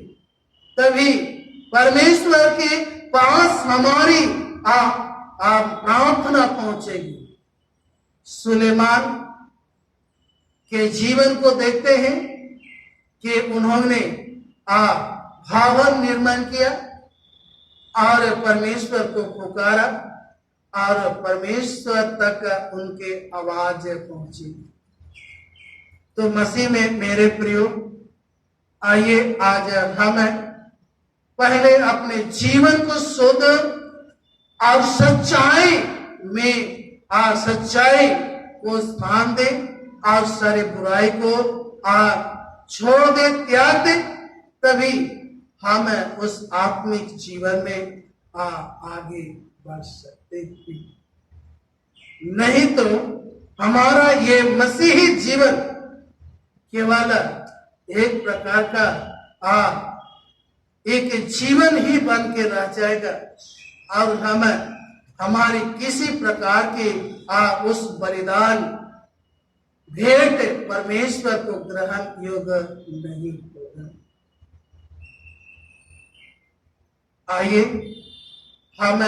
तभी परमेश्वर के पास हमारी प्रार्थना पहुंचेगी। सुलेमान के जीवन को देखते हैं कि उन्होंने भवन निर्माण किया और परमेश्वर को पुकारा और परमेश्वर तक उनके आवाज पहुंची। तो मसीह में मेरे प्रियो, आइए आज हम पहले अपने जीवन को शुद्ध और सच्चाई में सच्चाई को स्थान दे और सारी बुराई को छोड़ दे, त्याग दे, तभी हम उस आत्मिक जीवन में आगे बढ़ सकते हैं। नहीं तो हमारा ये मसीही जीवन केवल एक प्रकार का एक जीवन ही बन के रह जाएगा और हम हमारी किसी प्रकार के उस बलिदान भेंट परमेश्वर को ग्रहण योग्य नहीं होगा। आइए हम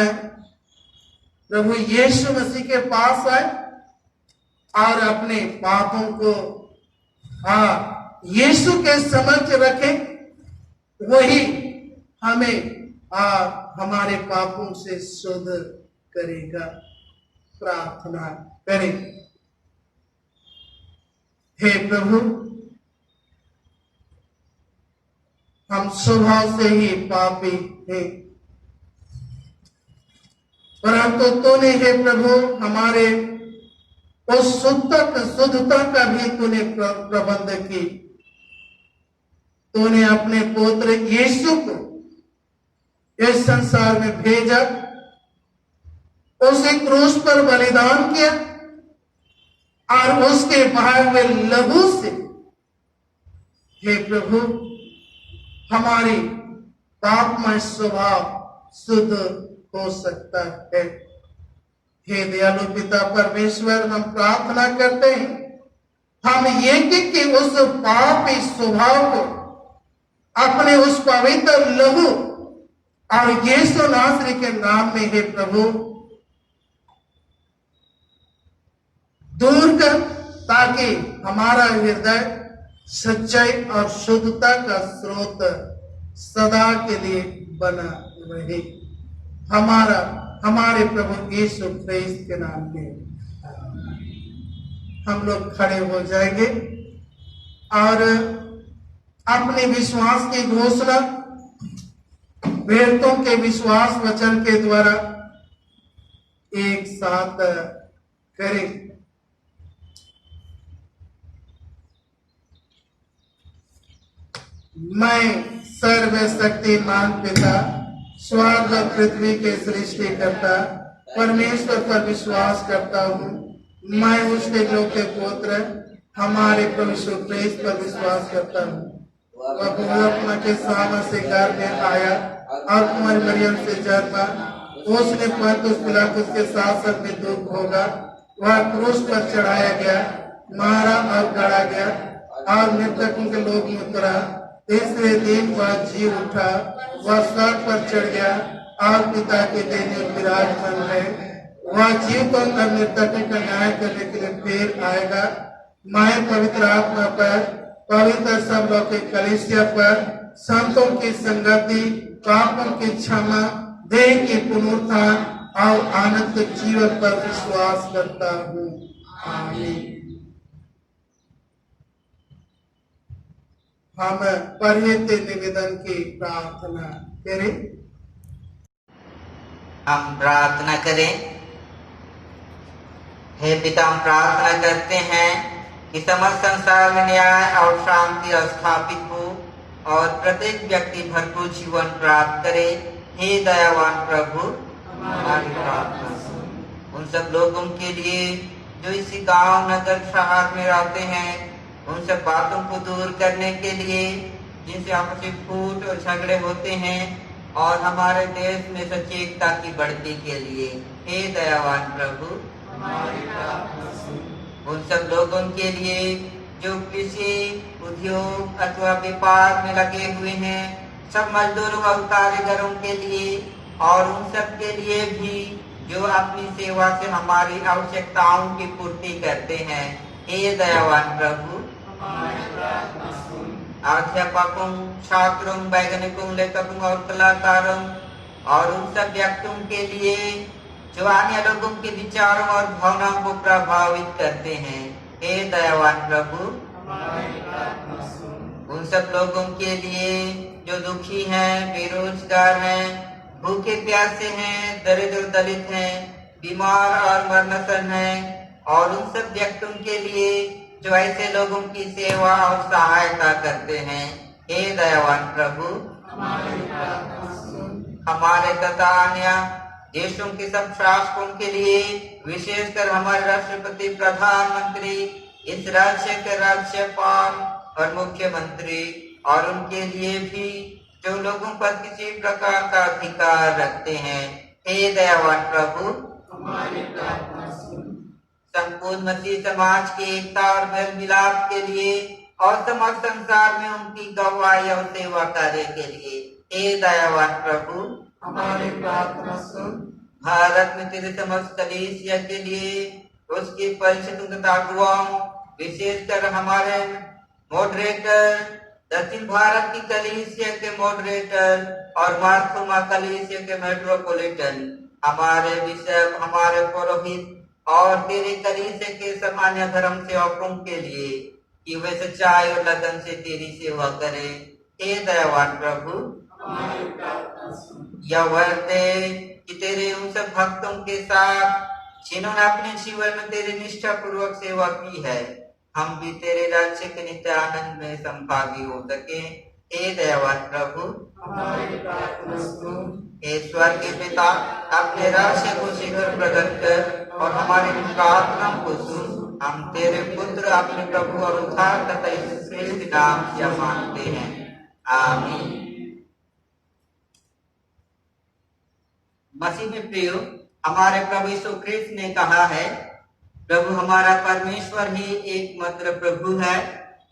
प्रभु यीशु मसीह के पास आए और अपने पापों को यीशु के समक्ष रखें। वही हमें हमारे पापों से शुद्ध करेगा। प्रार्थना करें। हे प्रभु, हम स्वभाव से ही पापी हैं, परंतु तूने हे प्रभु हमारे उस शुद्धता का भी तूने प्रबंध की। तूने अपने पुत्र यीशु को इस संसार में भेजा, उसे क्रूस पर बलिदान किया और उसके बहाए हुए लहू से हे प्रभु हमारी पापमय स्वभाव शुद्ध हो सकता है। हे दयालु पिता परमेश्वर, हम प्रार्थना करते हैं, हम ये कि उस पापी स्वभाव को अपने उस पवित्र लहू और यीशु नासरी के नाम में हे प्रभु दूर कर, ताकि हमारा हृदय सच्चाई और शुद्धता का स्रोत सदा के लिए बना रहे। हमारे प्रभु यीशु ख्रीस्त के नाम में हम लोग खड़े हो जाएंगे और अपने विश्वास की घोषणा वेदों के विश्वास वचन के द्वारा एक साथ करें। मैं सर्वशक्तिमान पिता स्वर्ग और पृथ्वी के सृष्टिकर्ता परमेश्वर पर विश्वास करता हूँ। मैं उसके इकलौते पुत्र हमारे प्रभु यीशु क्रिस्त पर विश्वास करता हूँ। वह पवित्र के सामने से गर्भ में आया और कुमारी मरियम से जन्मा। उसने पुन्तियुस पिलातुस के शासन में दुख भोगा। वह क्रूस पर चढ़ाया गया, मारा और गड़ा गया और मृतकों के लोक में उतरा। तीसरे दिन वह जी उठा। वह स्वर्ग पर चढ़ गया और पिता के देने विराजमान है। वह जीवों और मृतकों का न्याय करने के लिए फिर आएगा। मैं पवित्र आत्मा पर, पवित्र सब लौकिक कलीसिया पर, संतों की संगति, पापों की क्षमा, देह की पुनरुत्थान और अनंत जीवन पर विश्वास करता हूँ। आमीन। हम पढ़ते निवेदन की प्रार्थना करें। हम प्रार्थना करें। हे पिता, हम प्रार्थना करते हैं कि समस्त संसार में न्याय और शांति स्थापित हो और प्रत्येक व्यक्ति भरपूर जीवन प्राप्त करे। हे दयावान प्रभु, हमारी प्रार्थना सुन। उन सब लोगों के लिए जो इसी गांव, नगर, शहर में रहते हैं, उन सब बातों को दूर करने के लिए जिनसे आपसी फूट और झगड़े होते हैं, और हमारे देश में सच्ची एकता की बढ़ती के लिए हे दयावान प्रभु, हमारी प्रार्थना सुन। उन सब लोगों के लिए जो कृषि, उद्योग अथवा व्यापार में लगे हुए हैं, सब मजदूरों और कारीगरों के लिए, और उन सब के लिए भी जो अपनी सेवा से हमारी आवश्यकताओं की पूर्ति करते हैं, हे दयावान प्रभु, हमारी प्रार्थना सुन। अध्यापकों, छात्रों, वैज्ञानिकों, लेखकों और कलाकारों और उन सब व्यक्तियों के लिए जो अन्य लोगों के विचारों और भावनाओं को प्रभावित करते हैं, हे दयावान प्रभु, हमारी प्रार्थना सुन। उन सब लोगों के लिए जो दुखी हैं, बेरोजगार हैं, भूखे प्यासे हैं, दरिद्र दलित हैं, बीमार और मरनसन हैं, और उन सब व्यक्तियों के लिए जो ऐसे लोगों की सेवा और सहायता करते हैं, हे दयावान प्रभु, हमारी प्रार्थना सुन। हमारे तथा अन्य देशों के सब शासकों के लिए, विशेषकर हमारे राष्ट्रपति, प्रधानमंत्री, इस राज्य के राज्यपाल और मुख्यमंत्री, और उनके लिए भी जो लोगों पर किसी प्रकार का अधिकार रखते हैं, हे दयावान प्रभु, हमारी प्रार्थना सुन। संपूर्ण मसीह समाज की एकता और मेल मिलाप के लिए और समस्त संसार में उनकी गवाही और सेवा कार्य के लिए, हे दयावान प्रभु, हमारी प्रार्थना सुन। भारत में तेरे समस्त कलीसिया के लिए, उसकी परिषदों तथा अगुवाओं, विशेषकर हमारे मॉडरेटर, दक्षिण भारत की कलीसिया के मॉडरेटर और मार्थोमा कलीसिया के मेट्रोपॉलिटन, हमारे बिशप, हमारे पुरोहित और तेरे कलीसिया के सामान्य धर्म सेवकों के लिए, कि वे सच्चाई और लगन से तेरी सेवा करें, हे दयावान प्रभु, हमारी प्रार्थना सुन। यह वर दे कि तेरे उन सब भक्तों के साथ जिन्होंने अपने जीवन में तेरी निष्ठा पूर्वक सेवा की है, हम भी तेरे राज्य के नित्य आनंद में संभागी हो सके, हे दयावान प्रभु, हमारी प्रार्थना सुन। हे स्वर्ग के पिता, अपने राज्य को शीघ्र प्रकट कर और हमारी प्रार्थना को सुन। हम तेरे पुत्र, अपने प्रभु और उद्धारकर्ता यीशु क्रिस्त के नाम से मांगते हैं, आमीन। मसीह में प्रियो, हमारे प्रभु यीशु क्रिस्त ने कहा है, प्रभु हमारा परमेश्वर ही एकमात्र प्रभु है।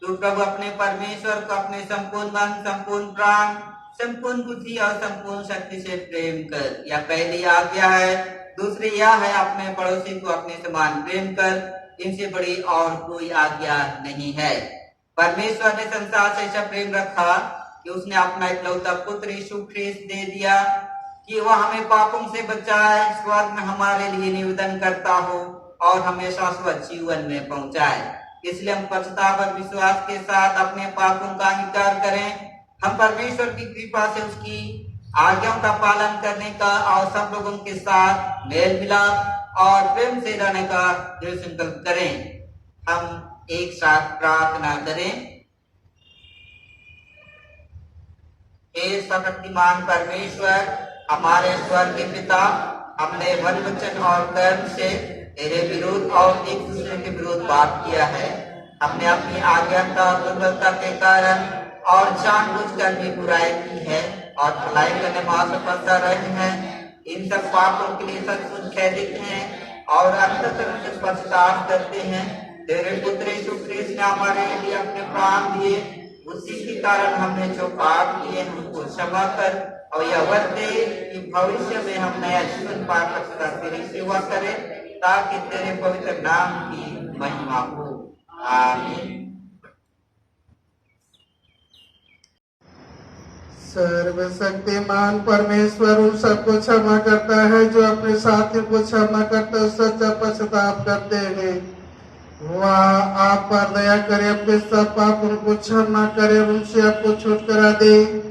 तू प्रभु अपने परमेश्वर को अपने संपूर्ण मन, संपूर्ण प्राण, संपूर्ण बुद्धि और संपूर्ण शक्ति से प्रेम कर। यह पहली आज्ञा है। दूसरी यह है, अपने पड़ोसी को अपने समान प्रेम कर। इनसे बड़ी और कोई आज्ञा नहीं है। परमेश्वर ने संसार से ऐसा प्रेम रखा कि उसने अपना इकलौता पुत्र यीशु ख्रीस्त दे दिया कि वह हमें पापों से बचाए, स्वर्ग में हमारे लिए निवेदन करता हो और हमें शाश्वत जीवन में पहुंचाए। इसलिए हम पश्चाताप और विश्वास के साथ अपने पापों का अंगीकार करें। हम परमेश्वर की कृपा से उसकी आज्ञाओं का पालन करने का और सब लोगों के साथ मेल मिलाप और प्रेम से रहने का दृढ़ संकल्प करें। हम एक साथ प्रार्थना करें। हे सर्वशक्तिमान परमेश्वर, हमारे स्वर्गीय पिता, हमने मन वचन और कर्म से तेरे विरोध और एक दूसरे के विरोध पाप किया है। हमने अपनी आज्ञाता और दुर्बलता के कारण और जानबूझकर भी बुराई की है और भलाई करने में असफलता रहे हैं। इन सब पापों के लिए सचमुच खेदित हैं और अंततः पश्चाताप करते हैं। तेरे पुत्र यीशु ख्रीस्त ने हमारे लिए अपने प्राण दिए, उसी के कारण हमने जो पाप किए उनको क्षमा कर और यह वर दे कि भविष्य में हम नया जीवन पाकर सदा तेरी सेवा करें, ताकि तेरे पवित्र नाम की महिमा हो। आमीन। सर्वशक्तिमान परमेश्वर उन सबको क्षमा करता है जो अपने साथियों को क्षमा करते और सच्चा पश्चाताप करते हैं। वह आप पर दया करे, अपने सब पाप उनको क्षमा करे, उनसे आपको छुटकारा दे,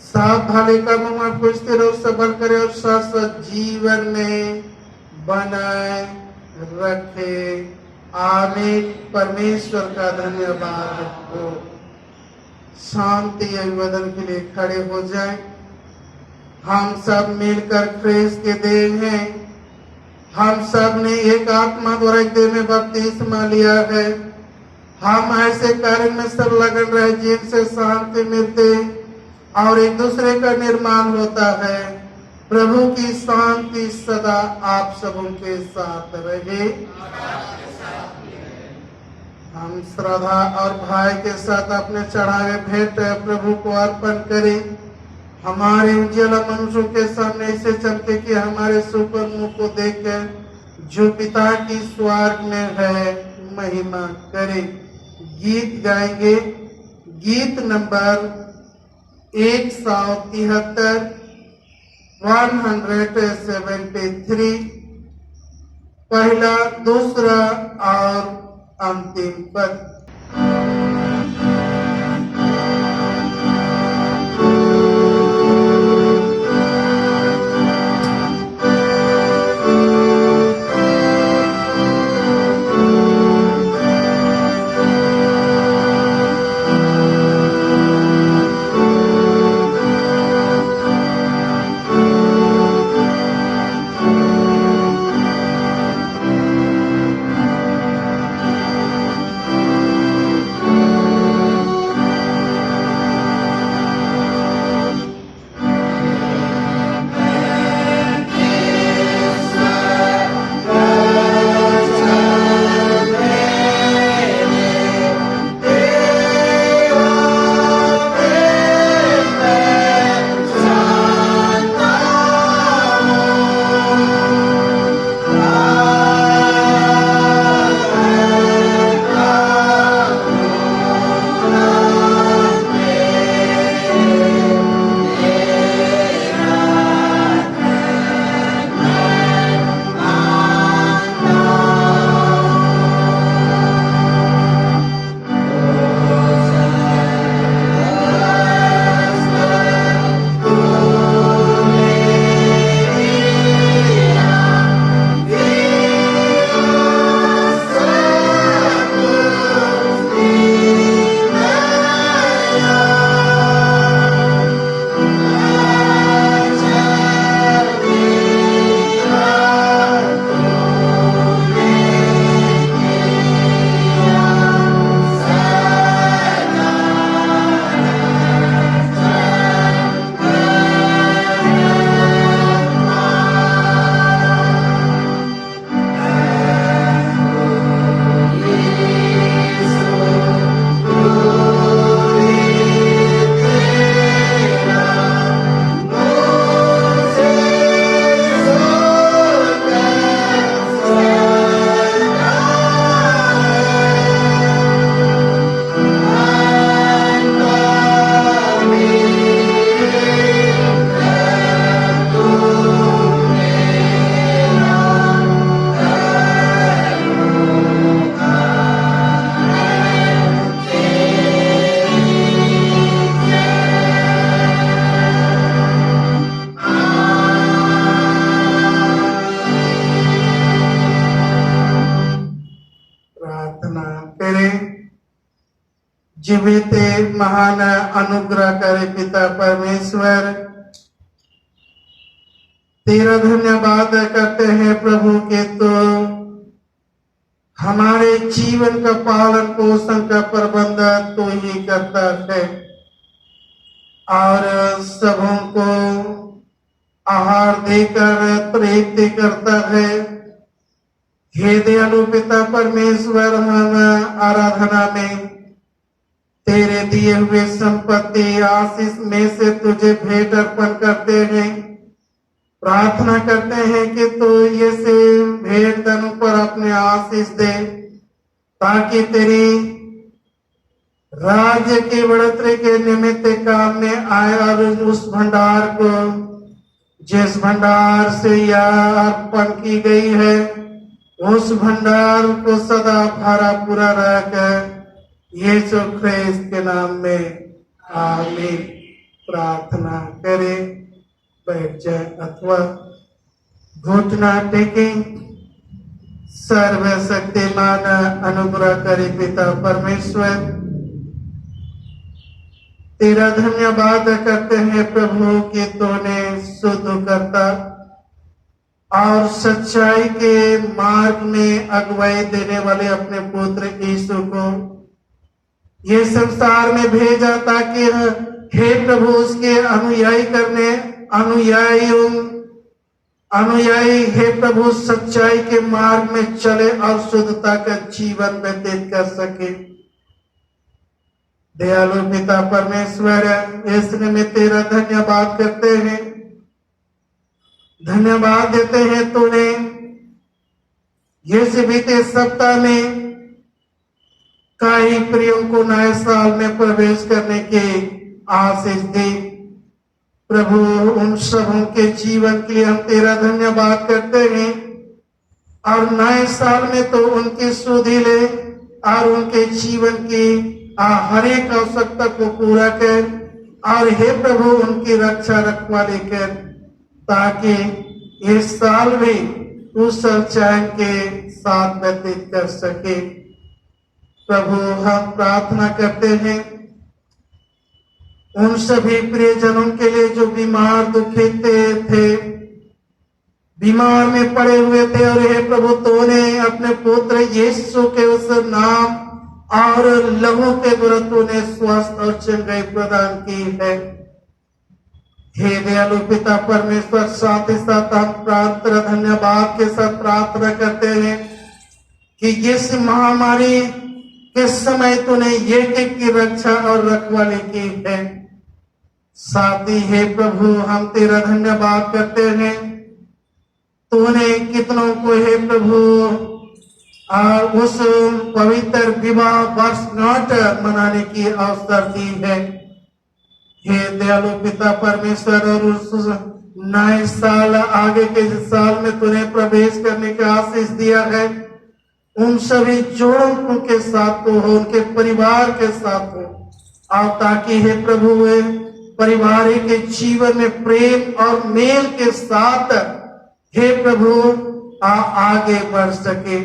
साफ भले कर्मों में आपको स्थिर और सबल करे और शाश्वत जीवन में बनाए रखे। आमीन। परमेश्वर का धन्यवाद हो। शांति अभिवादन के लिए खड़े हो जाएं। हम सब मिलकर ख्रीस्त के देह हैं। हम सब ने एक आत्मा द्वारा एक देह में बपतिस्मा लिया है। हम ऐसे कार्य में सब लगन रहे जिनसे शांति मिलते और एक दूसरे का निर्माण होता है। प्रभु की शांति सदा आप सबों के साथ रहे। हम श्रद्धा और भाई के साथ अपने चढ़ावे भेंट प्रभु को अर्पण करें। हमारे उज्ज्वल मनुष्यों के सामने ऐसे चमके कि हमारे सुपर मुख को देखकर जो पिता की स्वर्ग में है महिमा करे। गीत गाएंगे। गीत नंबर 173 173, पहला, दूसरा और अंतिम पद। जीवित महान अनुग्रह करे पिता परमेश्वर, तेरा धन्यवाद करते हैं प्रभु के तो हमारे जीवन का पालन पोषण का प्रबंध तो ही करता है और सबों को आहार देकर तृप्त करता है। हे दयालु पिता परमेश्वर, हम आराधना में तेरे दिए हुए संपत्ति आशीष में से तुझे भेंट अर्पण करते हैं। प्रार्थना करते हैं कि तू ये से भेंट धन पर अपने आशीष दे, ताकि तेरी राज्य की बढ़ोतरी के निमित्त काम में आए और उस भंडार को, जिस भंडार से यह अर्पण की गई है, उस भंडार को सदा भरा पूरा रहकर यीशु ख्रिस्त के नाम में आमीन। प्रार्थना करें, बैठ जाए अथवा घुटना टेकें। सर्वशक्तिमान अनुग्रहकारी पिता परमेश्वर, तेरा धन्यवाद करते हैं प्रभु कि तूने शुद्ध करता और सच्चाई के मार्ग में अगुवाई देने वाले अपने पुत्र यीशु को ये संसार में भेजा, ताकि हे प्रभु उसके अनुयायी हे प्रभु सच्चाई के मार्ग में चले और शुद्धता का जीवन व्यतीत कर सके। दयालु पिता परमेश्वर, इसलिए में तेरा धन्यवाद करते हैं, धन्यवाद देते हैं तूने ये बीते सप्ताह में कई प्रियों को नए साल में प्रवेश करने की आशीष दी। प्रभु उन सबों के जीवन के लिए हम तेरा धन्यवाद करते हैं और नए साल में तो उनकी सुधि ले और उनके जीवन की हर एक आवश्यकता को पूरा कर और हे प्रभु उनकी रक्षा रखवाली कर, ताकि इस साल भी उस चैन के साथ व्यतीत कर सके। प्रभु हम प्रार्थना करते हैं उन सभी प्रियजनों के लिए जो बीमार दुखित थे, बीमार में पड़े हुए थे, और हे प्रभु तूने अपने पुत्र यीशु के उस नाम और लहू के द्वारा तूने स्वास्थ्य और चंगाई प्रदान की है। हे दयालु पिता परमेश्वर, साथ ही साथ हम प्रार्थना धन्यवाद के साथ प्रार्थना करते हैं कि इस महामारी के समय तूने एक की रक्षा और रखवाली की है। साथ ही हे प्रभु हम तेरा धन्यवाद करते हैं, तूने कितनों को हे प्रभु उस पवित्र विवाह वर्षगांठ मनाने की अवसर दी है। हे दयालु पिता परमेश्वर, और उस नए साल आगे के साल में तूने प्रवेश करने का आशीष दिया है। उन सभी जोड़ों के साथ हो, उनके परिवार के साथ हो, और ताकि हे प्रभु वे परिवार के जीवन में प्रेम और मेल के साथ हे प्रभु आगे बढ़ सके।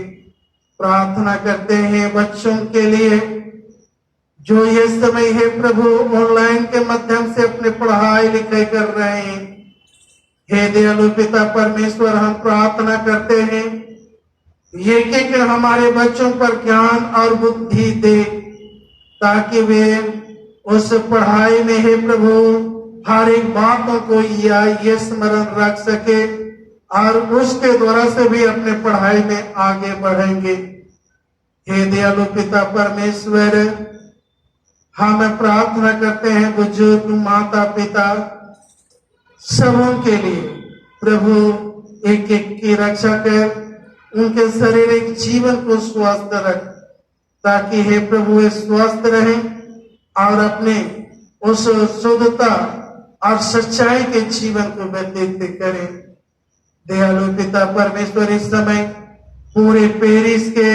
प्रार्थना करते हैं बच्चों के लिए जो ये समय हे प्रभु ऑनलाइन के माध्यम से अपने पढ़ाई लिखाई कर रहे हैं। हे दयालु पिता परमेश्वर, हम प्रार्थना करते हैं ये कि हमारे बच्चों पर ज्ञान और बुद्धि दे, ताकि वे उस पढ़ाई में हे प्रभु हर एक बातों को ये स्मरण रख सके और उसके द्वारा से भी अपने पढ़ाई में आगे बढ़ेंगे। हे दयालु पिता परमेश्वर, हम प्रार्थना करते हैं बुजुर्ग माता पिता सबों के लिए प्रभु एक एक की रक्षा कर, उनके शारीरिक जीवन को स्वस्थ रख, ताकि हे प्रभु वे स्वस्थ रहें और अपने उस शुद्धता और सच्चाई के जीवन को व्यतीत करें। दयालु पिता परमेश्वर, इस समय पूरे पेरिस के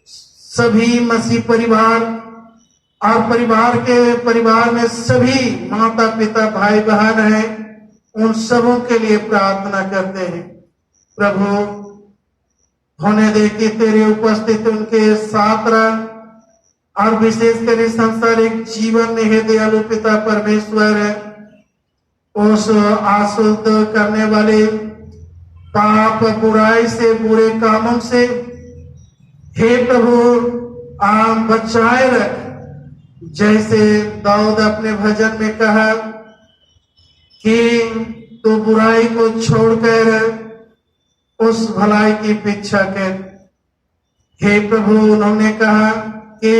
सभी मसीह परिवार और परिवार में सभी माता पिता भाई बहन हैं, उन सबों के लिए प्रार्थना करते हैं। प्रभु होने दे कि तेरी उपस्थिति उनके साथ रह, और विशेष कर सांसारिक जीवन में हे दयालु पिता परमेश्वर उस आसुद करने वाले पाप बुराई से बुरे कामों से हे प्रभु आप बचाए रख। जैसे दाऊद अपने भजन में कहा कि तू बुराई को छोड़कर उस भलाई की पीछा कर। हे प्रभु उन्होंने कहा कि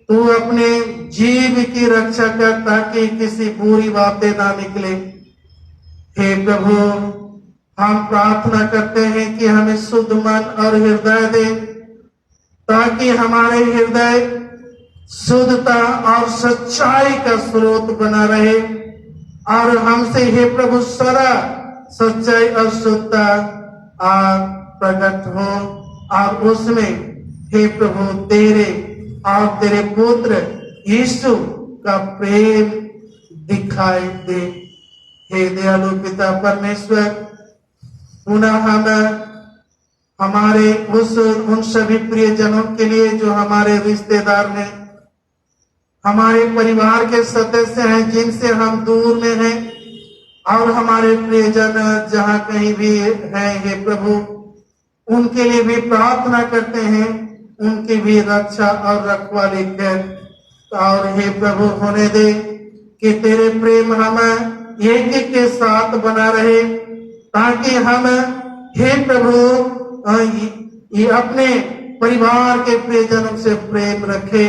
तू अपने जीव की रक्षा कर ताकि किसी बुरी बातें ना निकले। हे प्रभु हम प्रार्थना करते हैं कि हमें शुद्ध मन और हृदय दे ताकि हमारे हृदय शुद्धता और सच्चाई का स्रोत बना रहे और हमसे हे प्रभु सदा सच्चाई और शुद्धता प्रकट हो और उसमें हे प्रभु तेरे और तेरे पुत्र यीशु का प्रेम दिखाई दे। हे दयालु पिता परमेश्वर पुनः हम हमारे उन सभी प्रियजनों के लिए जो हमारे रिश्तेदार हैं, हमारे परिवार के सदस्य हैं जिनसे हम दूर में हैं और हमारे प्रियजन जहाँ कहीं भी हैं, हे प्रभु उनके लिए भी प्रार्थना करते हैं, उनकी भी रक्षा और रखवाली कर। और हे प्रभु होने दे कि तेरे प्रेम हम एक के साथ बना रहे ताकि हम हे प्रभु ये अपने परिवार के प्रियजनों से प्रेम रखे।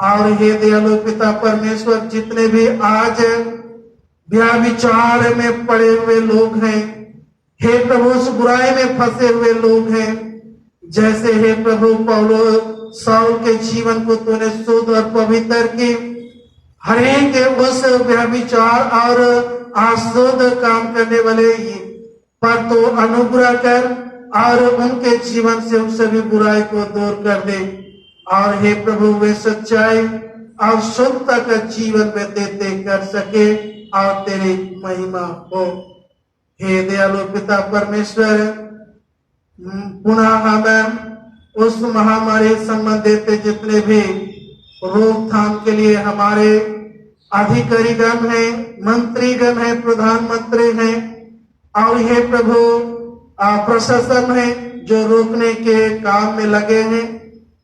और हे दयालु पिता परमेश्वर जितने भी आज व्यभिचार में पड़े हुए लोग हैं, हे प्रभु उस बुराई में फंसे हुए लोग हैं, जैसे हे प्रभु पौलुस साउल के जीवन को तूने शुद्ध और पवित्र की, हर एक उस व्यभिचार और अशुद्ध काम करने वाले पर तो अनुग्रह कर और उनके जीवन से उन सभी बुराई को दूर कर दे और हे प्रभु वे सच्चाई और शुद्धता का जीवन व्यतीत कर सके और तेरी महिमा हो। हे दयालु पिता परमेश्वर पुनः हम उस महामारी संबंधित जितने भी रोकथाम के लिए हमारे अधिकारीगण हैं, मंत्रीगण हैं, प्रधानमंत्री हैं और हे प्रभु प्रशासन है जो रोकने के काम में लगे हैं,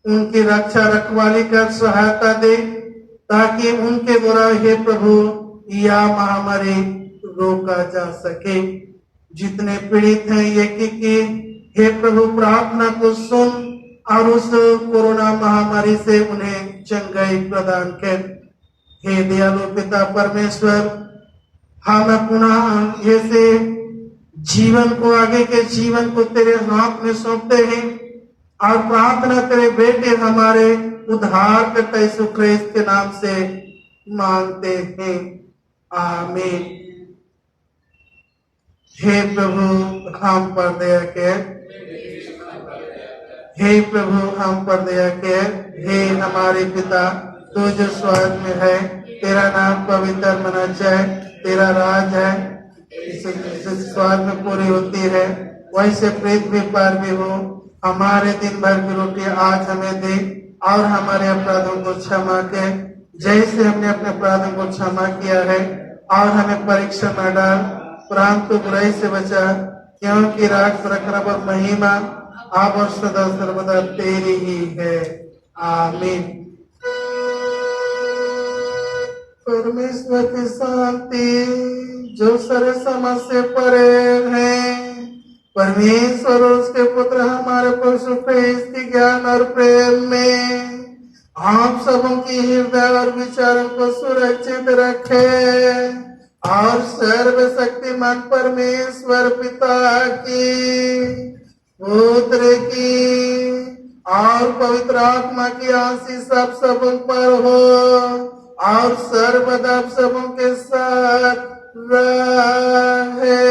उनकी रक्षा रखवाली कर सहायता दे ताकि उनके द्वारा हे प्रभु यह महामारी रोका जा सके। जितने पीड़ित हैं ये की हे प्रभु प्रार्थना को सुन और उस कोरोना महामारी से उन्हें चंगाई प्रदान कर। हे दयालु पिता परमेश्वर हम पुनः ऐसे जीवन को आगे के जीवन को तेरे हाथ में सौंपते हैं और प्रार्थना तेरे बेटे हमारे उद्धार करता यीशु ख्रिस्त के नाम से मांगते हैं, आमीन। हे प्रभु हम पर दया कर, हे प्रभु हम पर दया कर। हे हमारे पिता तू जो स्वर्ग में है, तेरा नाम पवित्र मना जाए, तेरा राज है स्वर्ग में पूरी होती है वैसे पृथ्वी पर भी हो। हमारे दिन भर की रोटी आज हमें दे और हमारे अपराधों को क्षमा कर जैसे हमने अपने अपराधों को क्षमा किया है और हमें परीक्षा न डाल परंतु बुराई से बचा, क्योंकि राज पराक्रम और महिमा आप और सदा सर्वदा तेरी ही है, आमीन। परमेश्वर की शांति जो सारे समझ से परे है, परमेश्वर और उसके पुत्र हमारे प्रभु ख्रिस्त के ज्ञान और प्रेम में आप सबों की हृदय और विचारों को सुरक्षित रखे और सर्वशक्तिमान परमेश्वर पिता की, पुत्र की और पवित्र आत्मा की आशीष आप सबों पर हो और सर्वदा आप सबों के साथ रहे।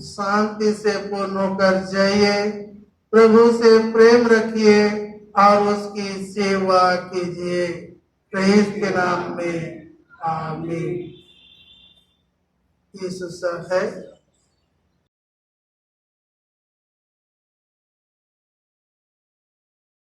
शांति से पूर्ण होकर जाइए। प्रभु से प्रेम रखिए और उसकी सेवा कीजिए। प्रेस के नाम में आमीन। यीशु है।